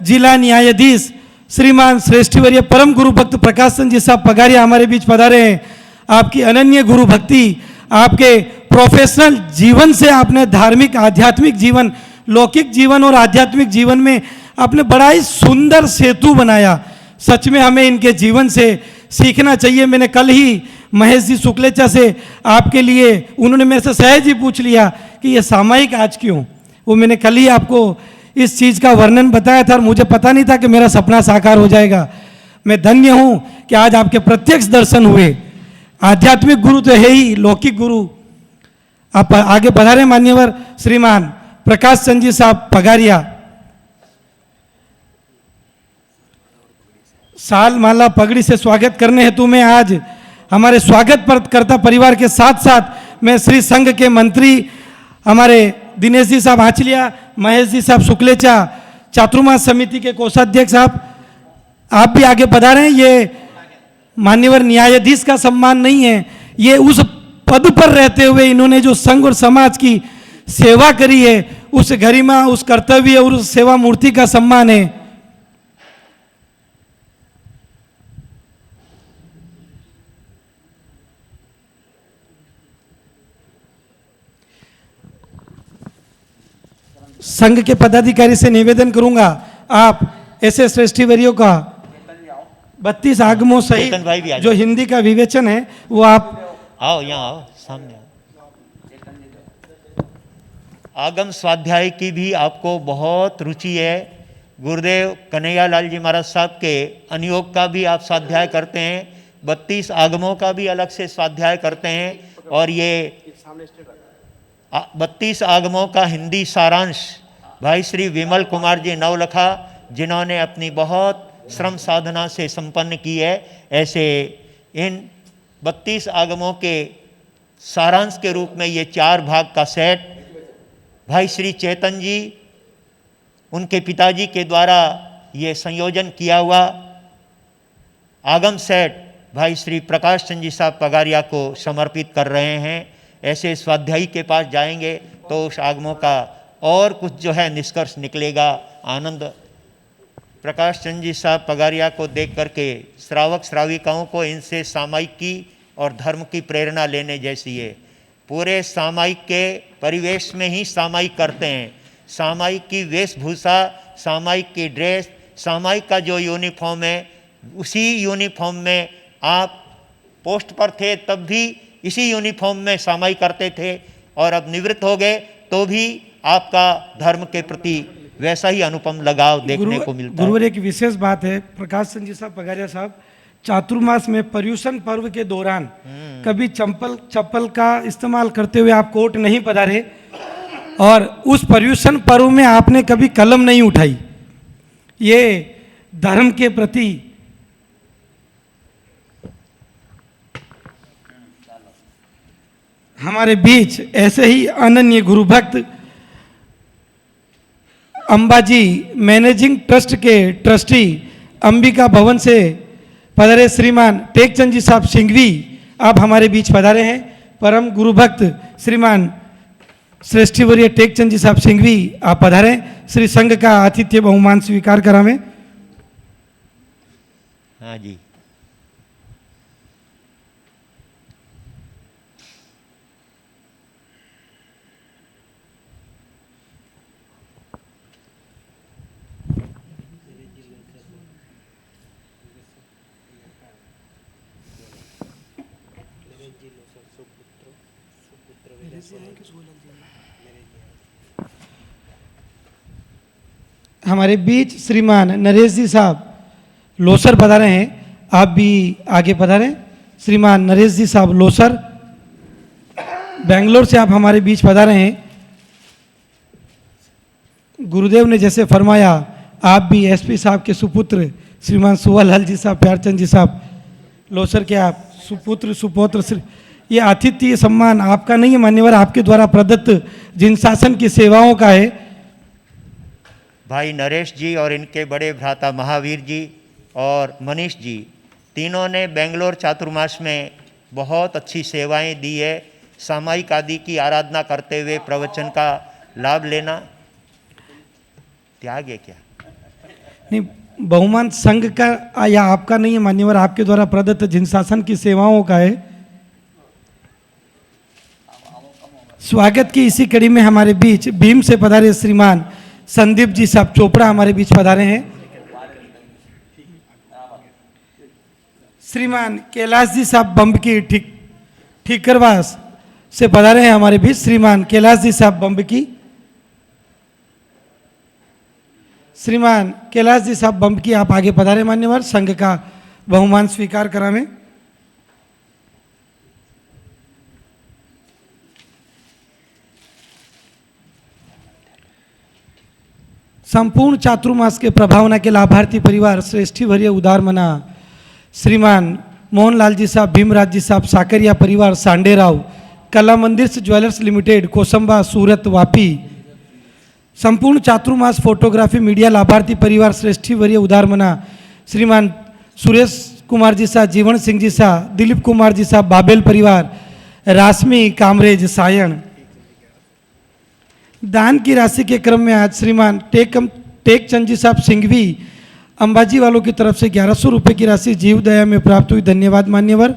S3: जिला न्यायाधीश श्रीमान श्रेष्ठीवर्य परम गुरु भक्त प्रकाश चंद जी साहब पगारिया हमारे बीच पधारे हैं। आपकी अनन्य गुरु भक्ति, आपके प्रोफेशनल जीवन से आपने धार्मिक आध्यात्मिक जीवन, लौकिक जीवन और आध्यात्मिक जीवन में आपने बड़ा ही सुंदर सेतु बनाया। सच में हमें इनके जीवन से सीखना चाहिए। मैंने कल ही महेश जी शुक्लेचा से आपके लिए, उन्होंने मेरे से सहज ही पूछ लिया कि ये सामायिक आज क्यों, वो मैंने कल ही आपको इस चीज़ का वर्णन बताया था और मुझे पता नहीं था कि मेरा सपना साकार हो जाएगा। मैं धन्य हूँ कि आज आपके प्रत्यक्ष दर्शन हुए। आध्यात्मिक गुरु तो है ही, लौकिक गुरु आप आगे बढ़ा रहे। मान्यवर श्रीमान प्रकाश चंद जी साहब पगारिया, साल माला पगड़ी से स्वागत करने हेतु मैं आज हमारे स्वागत करता परिवार के साथ साथ मैं श्री संघ के मंत्री हमारे दिनेश जी साहब आंचलिया, महेश जी साहब शुक्लेचा, चातुर्मास समिति के कोषाध्यक्ष साहब, आप भी आगे पधारे हैं। ये मान्यवर न्यायाधीश का सम्मान नहीं है, ये उस पद पर रहते हुए इन्होंने जो संघ और समाज की सेवा करी है, उस गरिमा, उस कर्तव्य और उस सेवा मूर्ति का सम्मान है। संघ के पदाधिकारी से निवेदन करूंगा, आप ऐसे श्रेष्ठीवर्यों का 32 आगमों सहित जो हिंदी का विवेचन है वो आप
S2: आओ, यहाँ आओ, सामने आओ। आगम स्वाध्याय की भी आपको बहुत रुचि है। गुरुदेव कन्हैया लाल जी महाराज साहब के अनुयोग का भी आप स्वाध्याय करते हैं, 32 आगमों का भी अलग से स्वाध्याय करते हैं, और ये 32 आगमों का हिंदी सारांश भाई श्री विमल कुमार जी नवलखा, जिन्होंने अपनी बहुत श्रम साधना से संपन्न की है। ऐसे इन 32 आगमों के सारांश के रूप में ये 4 भाग का सेट भाई श्री चेतन जी, उनके पिताजी के द्वारा ये संयोजन किया हुआ आगम सेट भाई श्री प्रकाश चंद जी साहब पगारिया को समर्पित कर रहे हैं। ऐसे स्वाध्यायी के पास जाएंगे तो उस आगमों का और कुछ जो है निष्कर्ष निकलेगा। आनंद प्रकाश चंद जी साहब पगारिया को देख करके श्रावक श्राविकाओं को इनसे सामायिक की और धर्म की प्रेरणा लेने जैसी है। पूरे सामायिक के परिवेश में ही सामायिक करते हैं। सामायिक की वेशभूषा, सामायिक की ड्रेस, सामायिक का जो यूनिफॉर्म है, उसी यूनिफॉर्म में आप पोस्ट पर थे तब भी इसी यूनिफॉर्म में सामायिक करते थे, और अब निवृत्त हो गए तो भी आपका धर्म के प्रति वैसा ही अनुपम लगाव देखने को मिलता है।
S3: गुरुवर एक विशेष बात है, प्रकाश चंद जी साहब पगारिया साहब चातुर्मास में पर्युषण पर्व के दौरान कभी चप्पल का इस्तेमाल करते हुए आप कोर्ट नहीं पधारे, और उस पर्युषण पर्व में आपने कभी कलम नहीं उठाई। ये धर्म के प्रति हमारे बीच ऐसे ही अनन्य गुरु भक्त अंबाजी मैनेजिंग ट्रस्ट के ट्रस्टी अंबिका भवन से पधारे श्रीमान टेकचंद जी साहब सिंघवी, आप हमारे बीच पधारे हैं। परम गुरु भक्त श्रीमान श्रेष्ठीवर्य टेकचंद जी साहब सिंघवी आप पधारें, श्री संघ का आतिथ्य बहुमान स्वीकार करावें।
S2: हाँ जी।
S3: हमारे बीच श्रीमान नरेश जी साहब लोसर पधारे हैं, आप भी आगे पधारें। श्रीमान नरेश जी साहब लोसर बेंगलोर से आप हमारे बीच पधारे हैं। गुरुदेव ने जैसे फरमाया आप भी एसपी साहब के सुपुत्र श्रीमान सुवलहल जी साहब, प्यारचंद जी साहब लोसर के आप सुपुत्र सुपौत्र श्री, ये आतिथ्य सम्मान आपका नहीं है मान्यवर, आपके द्वारा प्रदत्त जिन शासन की सेवाओं का है।
S2: भाई नरेश जी और इनके बड़े भ्राता महावीर जी और मनीष जी तीनों ने बेंगलोर चातुर्मास में बहुत अच्छी सेवाएं दी है। सामायिक आदि की आराधना करते हुए प्रवचन का लाभ लेना त्याग है क्या?
S3: नहीं, बहुमान संघ का या आपका नहीं है मान्यवर, आपके द्वारा प्रदत्त जिन शासन की सेवाओं का है। स्वागत की इसी कड़ी में हमारे बीच भीम से पधारे श्रीमान संदीप जी साहब चोपड़ा हमारे बीच पधारे हैं। श्रीमान कैलाश जी साहब बम्ब की ठीकरवास से पधारे हैं हमारे बीच। श्रीमान कैलाश जी साहब बम्ब की, श्रीमान कैलाश जी साहब बम्ब की आप आगे पधारे मान्यवर, संघ का बहुमान स्वीकार करावें। संपूर्ण चातुर्मास के प्रभावना के लाभार्थी परिवार श्रेष्ठी भरिय उदार मना श्रीमान मोहनलाल जी साहब, भीमराज जी साहब, साकरिया परिवार सांडेराव, कला मंदिर ज्वेलर्स लिमिटेड, कोसंबा, सूरत, वापी। संपूर्ण चातुर्मास फोटोग्राफी मीडिया लाभार्थी परिवार श्रेष्ठी वरीय उदार मना श्रीमान सुरेश कुमार जी साहब, जीवन सिंह जी साहब, दिलीप कुमार जी साहब, बाबेल परिवार, राशमी कामरेज सायण। दान की राशि के क्रम में आज श्रीमान टेकचंद जी साहब सिंघवी अंबाजी वालों की तरफ से 1100 रुपये की राशि जीव दया में प्राप्त हुई, धन्यवाद मान्यवर।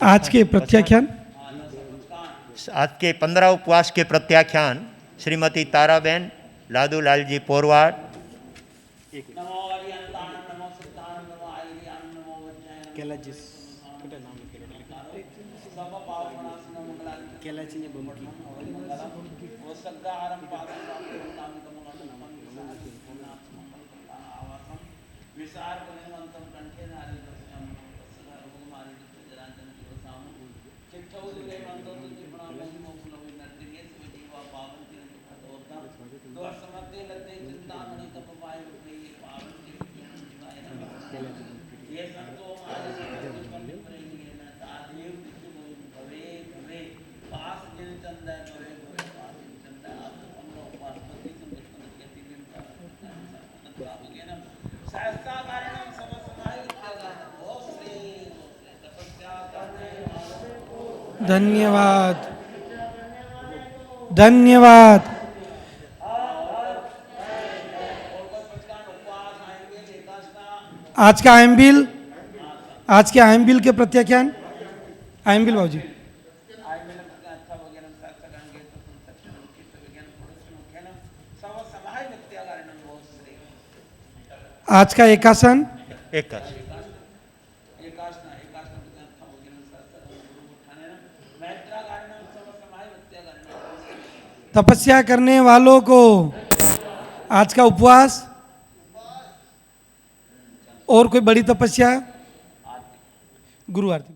S3: आज के प्रत्याख्यान,
S2: आज के 15 उपवास के प्रत्याख्यान श्रीमती ताराबेन लादूलाल जी पोरवाड़,
S3: धन्यवाद धन्यवाद। आज का आइम बिल के प्रत्याख्यान, आइम बिल बाबूजी। आज का एकासन, तपस्या करने वालों को आज का उपवास और कोई बड़ी तपस्या, गुरु आरती।